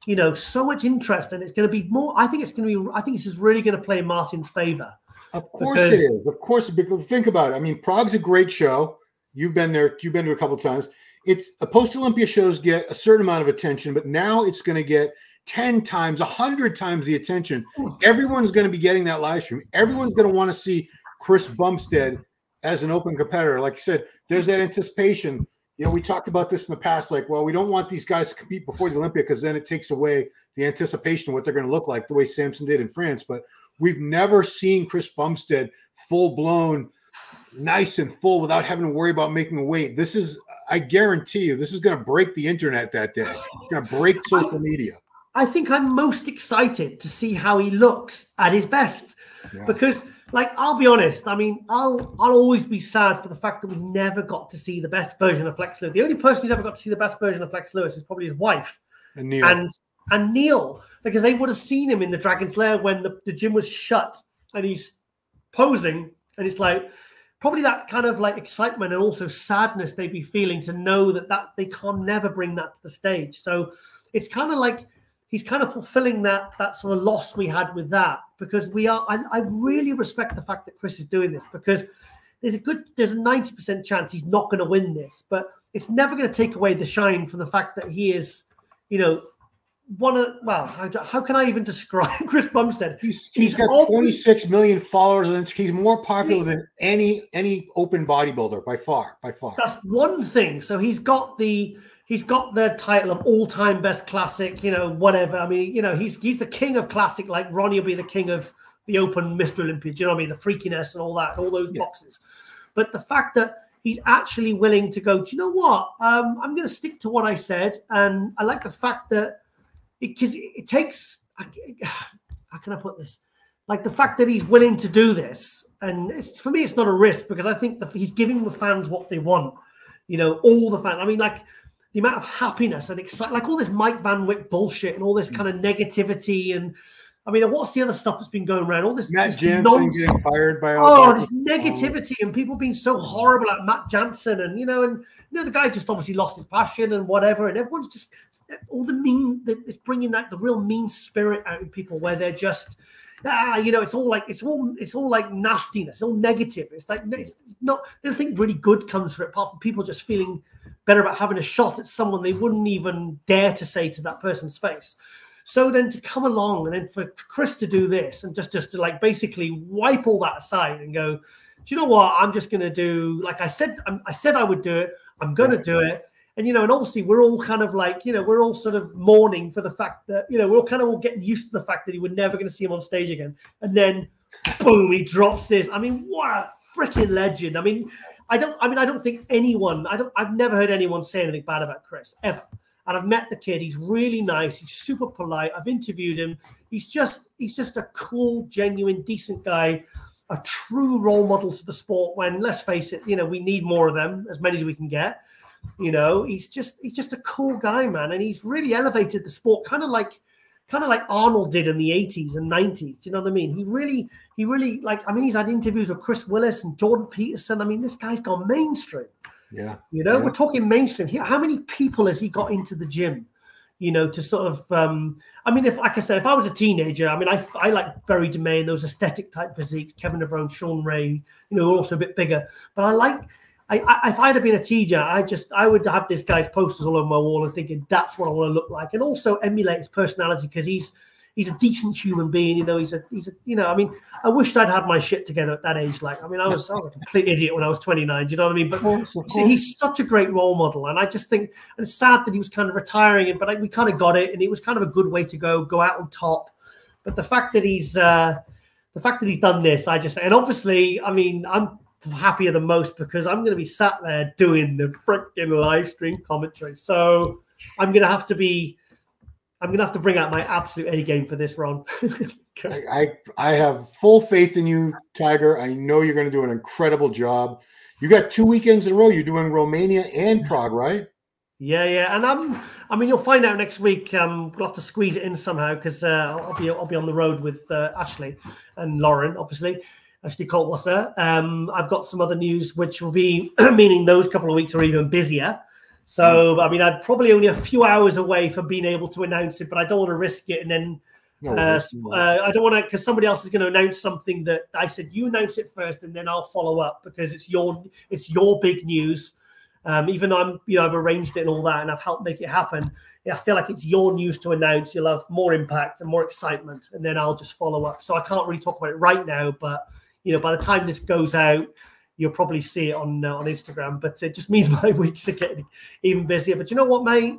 you know, so much interest, and it's going to be more. I think this is really going to play in Martin's favor. Of course it is. Of course, because think about it. I mean, Prague's a great show. You've been there. You've been to a couple of times. It's post-Olympia shows get a certain amount of attention, but now it's going to get 10 times, 100 times the attention. Everyone's going to be getting that live stream. Everyone's going to want to see Chris Bumstead as an open competitor. Like you said, there's that anticipation. You know, we talked about this in the past, like, well, we don't want these guys to compete before the Olympia because then it takes away the anticipation of what they're going to look like, the way Samson did in France. But we've never seen Chris Bumstead full-blown, nice and full, without having to worry about making a weight. This is, I guarantee you, this is going to break the internet that day. It's going to break social media. I think I'm most excited to see how he looks at his best, because, like, I'll be honest. I mean, I'll always be sad for the fact that we never got to see the best version of Flex Lewis. The only person who's ever got to see the best version of Flex Lewis is probably his wife and Neil. And Neil, because they would have seen him in the Dragon's Lair when the gym was shut, and he's posing, and it's like, probably that kind of like excitement and also sadness they'd be feeling to know that they can never bring that to the stage. So it's kind of like he's kind of fulfilling that sort of loss we had with that, because I really respect the fact that Chris is doing this, because there's a 90% chance he's not going to win this, but it's never going to take away the shine from the fact that he is, you know, how can I even describe Chris Bumstead? He's got 26 million followers, and he's more popular than any open bodybuilder by far. That's one thing. So he's got the title of all-time best classic, you know, whatever. I mean, you know, he's the king of classic, like Ronnie will be the king of the Open Mr. Olympia. Do you know what I mean? The freakiness and all that, all those boxes. But the fact that he's actually willing to go, do you know what? I'm going to stick to what I said, and I like the fact that, because it takes, how can I put this? Like the fact that he's willing to do this, and for me, it's not a risk, because I think that he's giving the fans what they want. You know, all the fans. I mean, like the amount of happiness and excitement, like all this Mike Van Wyck bullshit and all this kind of negativity, and I mean, what's the other stuff that's been going around? All this Matt Jansen getting fired by this negativity and people being so horrible at Matt Jansen, and you know, the guy just obviously lost his passion and whatever, and everyone's just all the mean. It's bringing the real mean spirit out in people, where they're just, you know, it's all like nastiness, it's all negative. It's like it's not. I don't think really good comes from it, apart from people just feeling better about having a shot at someone they wouldn't even dare to say to that person's face. So then to come along and then for Chris to do this and just to like basically wipe all that aside and go, do you know what? I'm just going to do, like I said I would do it. I'm going to do it. And, you know, and obviously we're all kind of like, you know, we're all sort of mourning for the fact that, you know, we're all kind of all getting used to the fact that we're never going to see him on stage again. And then boom, he drops this. I mean, what a freaking legend. I mean, I don't think anyone, I've never heard anyone say anything bad about Chris ever. And I've met the kid. He's really nice. He's super polite. I've interviewed him. He's just a cool, genuine, decent guy, a true role model to the sport. When, let's face it, you know, we need more of them, as many as we can get. You know, he's just a cool guy, man, and he's really elevated the sport, kind of like Arnold did in the 80s and 90s. Do you know what I mean? He really like. I mean, he's had interviews with Chris Willis and Jordan Peterson. I mean, this guy's gone mainstream. Yeah, you know, we're talking mainstream here. How many people has he got into the gym? You know, to sort of, I mean, if like I said, if I was a teenager, I mean, I like Barry DeMay and those aesthetic type physiques, Kevin DeVrone, Sean Ray, you know, also a bit bigger. But if I'd have been a teenager, I would have this guy's posters all over my wall and thinking that's what I want to look like, and also emulate his personality, because he's a decent human being. You know, he's a you know, I mean, I wished I'd had my shit together at that age. Like, I mean, I was a complete idiot when I was 29. Do you know what I mean? But he's such a great role model, and I just think, and it's sad that he was kind of retiring, but we kind of got it, and it was kind of a good way to go out on top. But the fact that he's done this, and obviously, I mean, I'm happier than most because I'm going to be sat there doing the freaking live stream commentary. So I'm going to have to bring out my absolute A game for this, Ron. I have full faith in you, Tiger. I know you're going to do an incredible job. You got 2 weekends in a row. You're doing Romania and Prague, right? Yeah, yeah, and I mean, you'll find out next week. We'll have to squeeze it in somehow because I'll be on the road with Ashley and Lauren, obviously. Ashley Coltwasser. I've got some other news which will be meaning those couple of weeks are even busier. So I mean, I'm probably only a few hours away from being able to announce it, but I don't want to risk it and then. I don't want to, because somebody else is going to announce something that I said you announce it first and then I'll follow up because it's your big news. Even though I've arranged it and all that and I've helped make it happen. Yeah, I feel like it's your news to announce. You'll have more impact and more excitement, and then I'll just follow up. So I can't really talk about it right now, but by the time this goes out, you'll probably see it on Instagram. But it just means my weeks are getting even busier. But you know what, mate?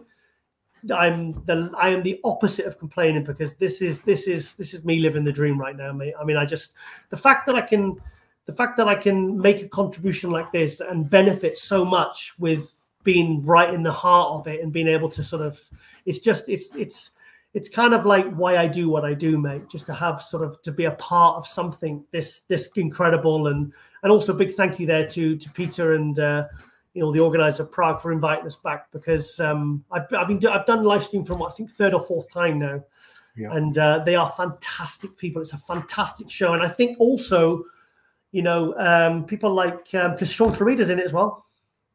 I am the opposite of complaining because this is me living the dream right now, mate. I mean, the fact that I can make a contribution like this and benefit so much with being right in the heart of it and being able to sort of, it's kind of like why I do what I do, mate. Just to have to be a part of something this incredible, and also a big thank you there to Peter and the organizer of Prague for inviting us back because I've done live stream from I think third or fourth time now, yeah. And they are fantastic people. It's a fantastic show, and I think also people like because Sean Clarida's in it as well.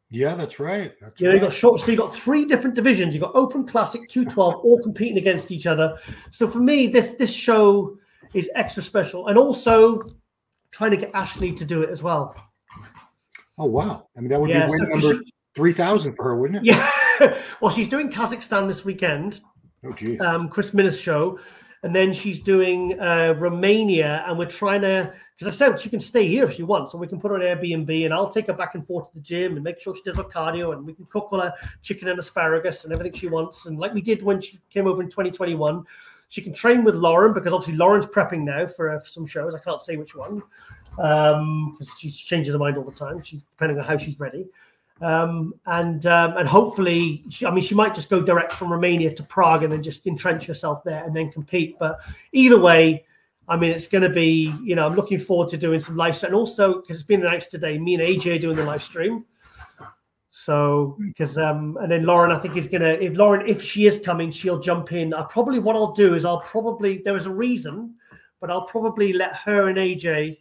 Yeah, that's right. You got short, so you got 3 different divisions. You got Open, Classic, 212, all competing against each other. So for me, this show is extra special, and also trying to get Ashley to do it as well. Oh wow! I mean, that would be win number 3,000 for her, wouldn't it? Yeah. Well, she's doing Kazakhstan this weekend. Oh geez. Chris Minna's show, and then she's doing Romania, and we're trying to. Because I said she can stay here if she wants, so we can put her on Airbnb, and I'll take her back and forth to the gym and make sure she does her cardio, and we can cook all her chicken and asparagus and everything she wants. And like we did when she came over in 2021, she can train with Lauren because obviously Lauren's prepping now for some shows. I can't say which one because she changes her mind all the time. She's depending on how she's ready. And hopefully, she might just go direct from Romania to Prague and then just entrench herself there and then compete. But either way, I mean, it's going to be, I'm looking forward to doing some live stream. And also, because it's been announced today, me and AJ are doing the live stream. So, because, and then Lauren, I think is going to, if she is coming, she'll jump in. What I'll do is there is a reason, but I'll probably let her and AJ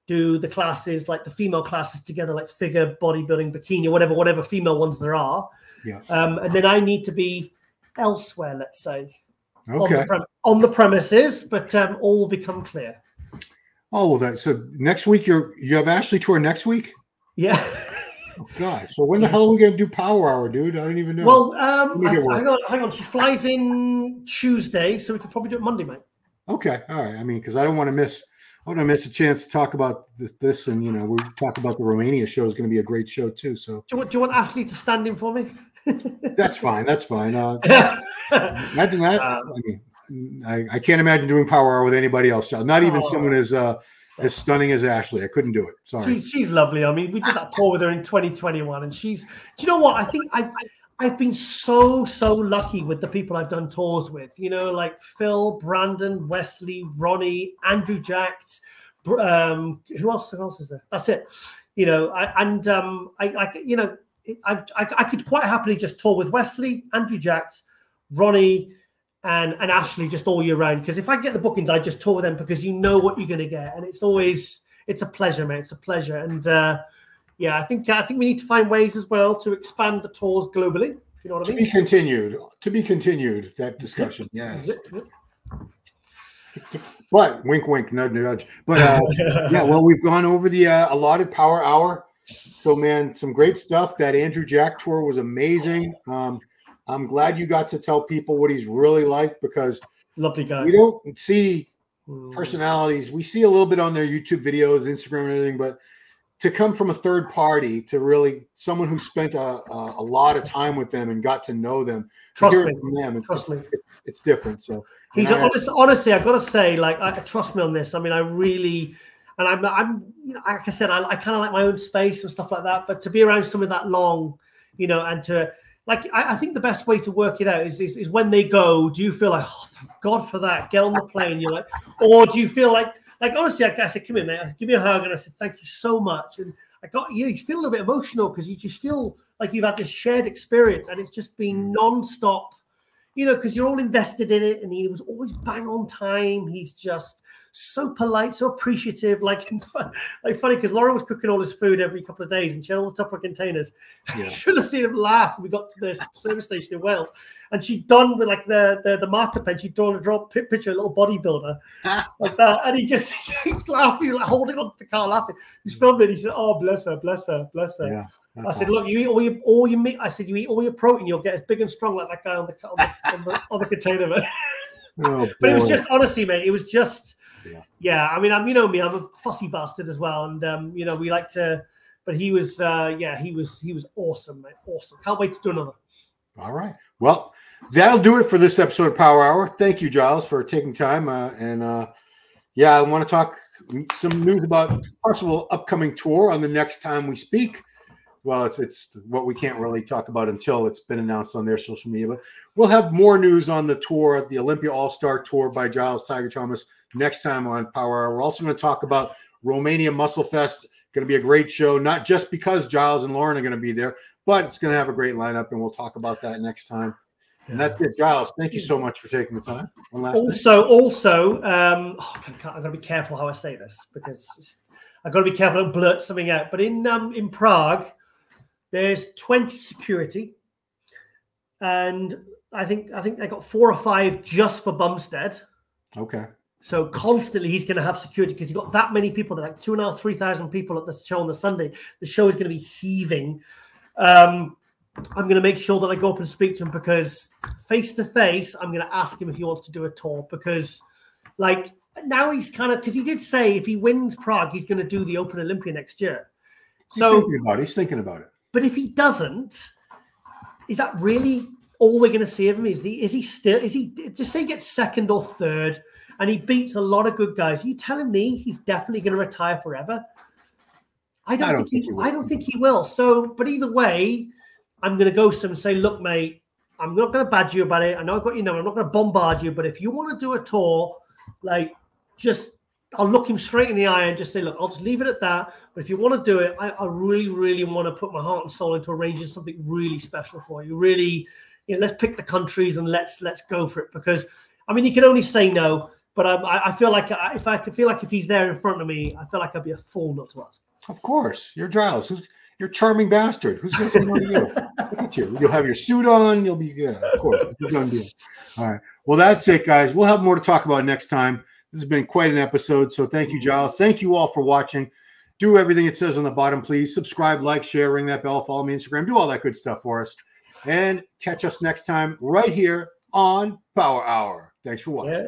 do the classes, like the female classes together, like figure, bodybuilding, bikini, whatever female ones there are. Yeah. And then I need to be elsewhere, let's say. Okay. On the premises, but all will become clear. Oh, well, so next week you have Ashley tour next week? Yeah. Oh, God. So when the hell are we going to do Power Hour, dude? I don't even know. Well, hang on. She flies in Tuesday, so we could probably do it Monday, mate. Okay. All right. I mean, because I don't want to miss. I want to miss a chance to talk about this, and we talk about the Romania show is going to be a great show too. So do you want Ashley to stand in for me? That's fine. That's fine. Imagine that. I mean, I can't imagine doing Power Hour with anybody else. Not even someone as stunning as Ashley. I couldn't do it. Sorry. She's lovely. I mean, we did that tour with her in 2021, and do you know what? I think I've been so lucky with the people I've done tours with. Like Phil, Brandon, Wesley, Ronnie, Andrew Jacks. Who else is there? That's it. I could quite happily just tour with Wesley, Andrew Jacks, Ronnie, and Ashley just all year round. Because if I get the bookings, I just tour with them because you know what you're going to get, and it's a pleasure, mate. It's a pleasure, and I think we need to find ways as well to expand the tours globally. If you know what I mean. To be continued. That discussion, yes. But wink, wink, nudge, nudge. But yeah, well, we've gone over the allotted Power Hour. So, man, some great stuff. That Andrew Jack tour was amazing. I'm glad you got to tell people what he's really like because lovely guy. We don't see personalities. We see a little bit on their YouTube videos, Instagram, and everything, but to come from a third party to really someone who spent a lot of time with them and got to know them, trust me, it's different. So he's honestly, I got to say, like, trust me on this. I mean, I really. And I'm like I said, I kind of like my own space and stuff like that. But to be around someone that long, and to I think the best way to work it out is when they go. Do you feel like, oh, thank God for that? Get on the plane. You're like, or do you feel like honestly, I said, come here, mate. Give me a hug, and I said, thank you so much. And you feel a little bit emotional because you just feel like you've had this shared experience, and it's just been non-stop, because you're all invested in it. And he was always bang on time. He's just so polite, so appreciative. Like funny because Lauren was cooking all his food every couple of days, and she had all the Tupperware containers. Yeah. Should have seen him laugh when we got to the service station in Wales, and she'd done with like the marker pen. She'd drawn a picture, a little bodybuilder like that, and he just keeps laughing, like holding on to the car, laughing. He's filming. He said, "Oh, bless her, bless her, bless her." Yeah. I said, "Look, you eat all your meat." I said, "You eat all your protein, you'll get as big and strong like that guy on the container." Oh, but it was just, honestly, mate, it was just, yeah. I mean, you know me, I'm a fussy bastard as well, and we like to. But he was, he was awesome, mate, awesome. Can't wait to do another. All right, well, that'll do it for this episode of Power Hour. Thank you, Giles, for taking time, I want to talk some news about possible upcoming tour on the next time we speak. Well, it's what we can't really talk about until it's been announced on their social media. But we'll have more news on the tour, the Olympia All-Star Tour by Giles Tiger Thomas next time on Power Hour. We're also going to talk about Romania Muscle Fest. Going to be a great show, not just because Giles and Lauren are going to be there, but it's going to have a great lineup, and we'll talk about that next time. And that's it, Giles. Thank you so much for taking the time. Also, I've got to be careful how I say this because I've got to be careful to blurt something out. But in Prague, there's 20 security, and I think I got 4 or 5 just for Bumstead. Okay. So constantly he's going to have security because you've got that many people. There are like 2,500 to 3,000 people at the show on the Sunday. The show is going to be heaving. I'm going to make sure that I go up and speak to him because face to face, I'm going to ask him if he wants to do a tour because, like, now he's kind of, because he did say if he wins Prague, he's going to do the Open Olympia next year. So he's thinking about it. But if he doesn't, is that really all we're going to see of him? Is he just say he gets second or third and he beats a lot of good guys? Are you telling me he's definitely going to retire forever? I don't think he will. So, but either way, I'm going to go to him and say, look, mate, I'm not going to badge you about it. I know I've got your number. I'm not going to bombard you. But if you want to do a tour, like, I'll look him straight in the eye and just say, look, I'll just leave it at that. But if you want to do it, I really, really want to put my heart and soul into arranging something really special for you. Really, let's pick the countries and let's go for it. Because, I mean, you can only say no. But I feel like if he's there in front of me, I feel like I'd be a fool not to ask. Of course. You're Giles. You're a charming bastard. Who's going to say no to you? Look at you. You'll have your suit on. You'll be good. Of course. You're done deal. All right. Well, that's it, guys. We'll have more to talk about next time. This has been quite an episode. So thank you, Giles. Thank you all for watching. Do everything it says on the bottom, please. Subscribe, like, share, ring that bell, follow me on Instagram. Do all that good stuff for us. And catch us next time right here on Power Hour. Thanks for watching. Yeah.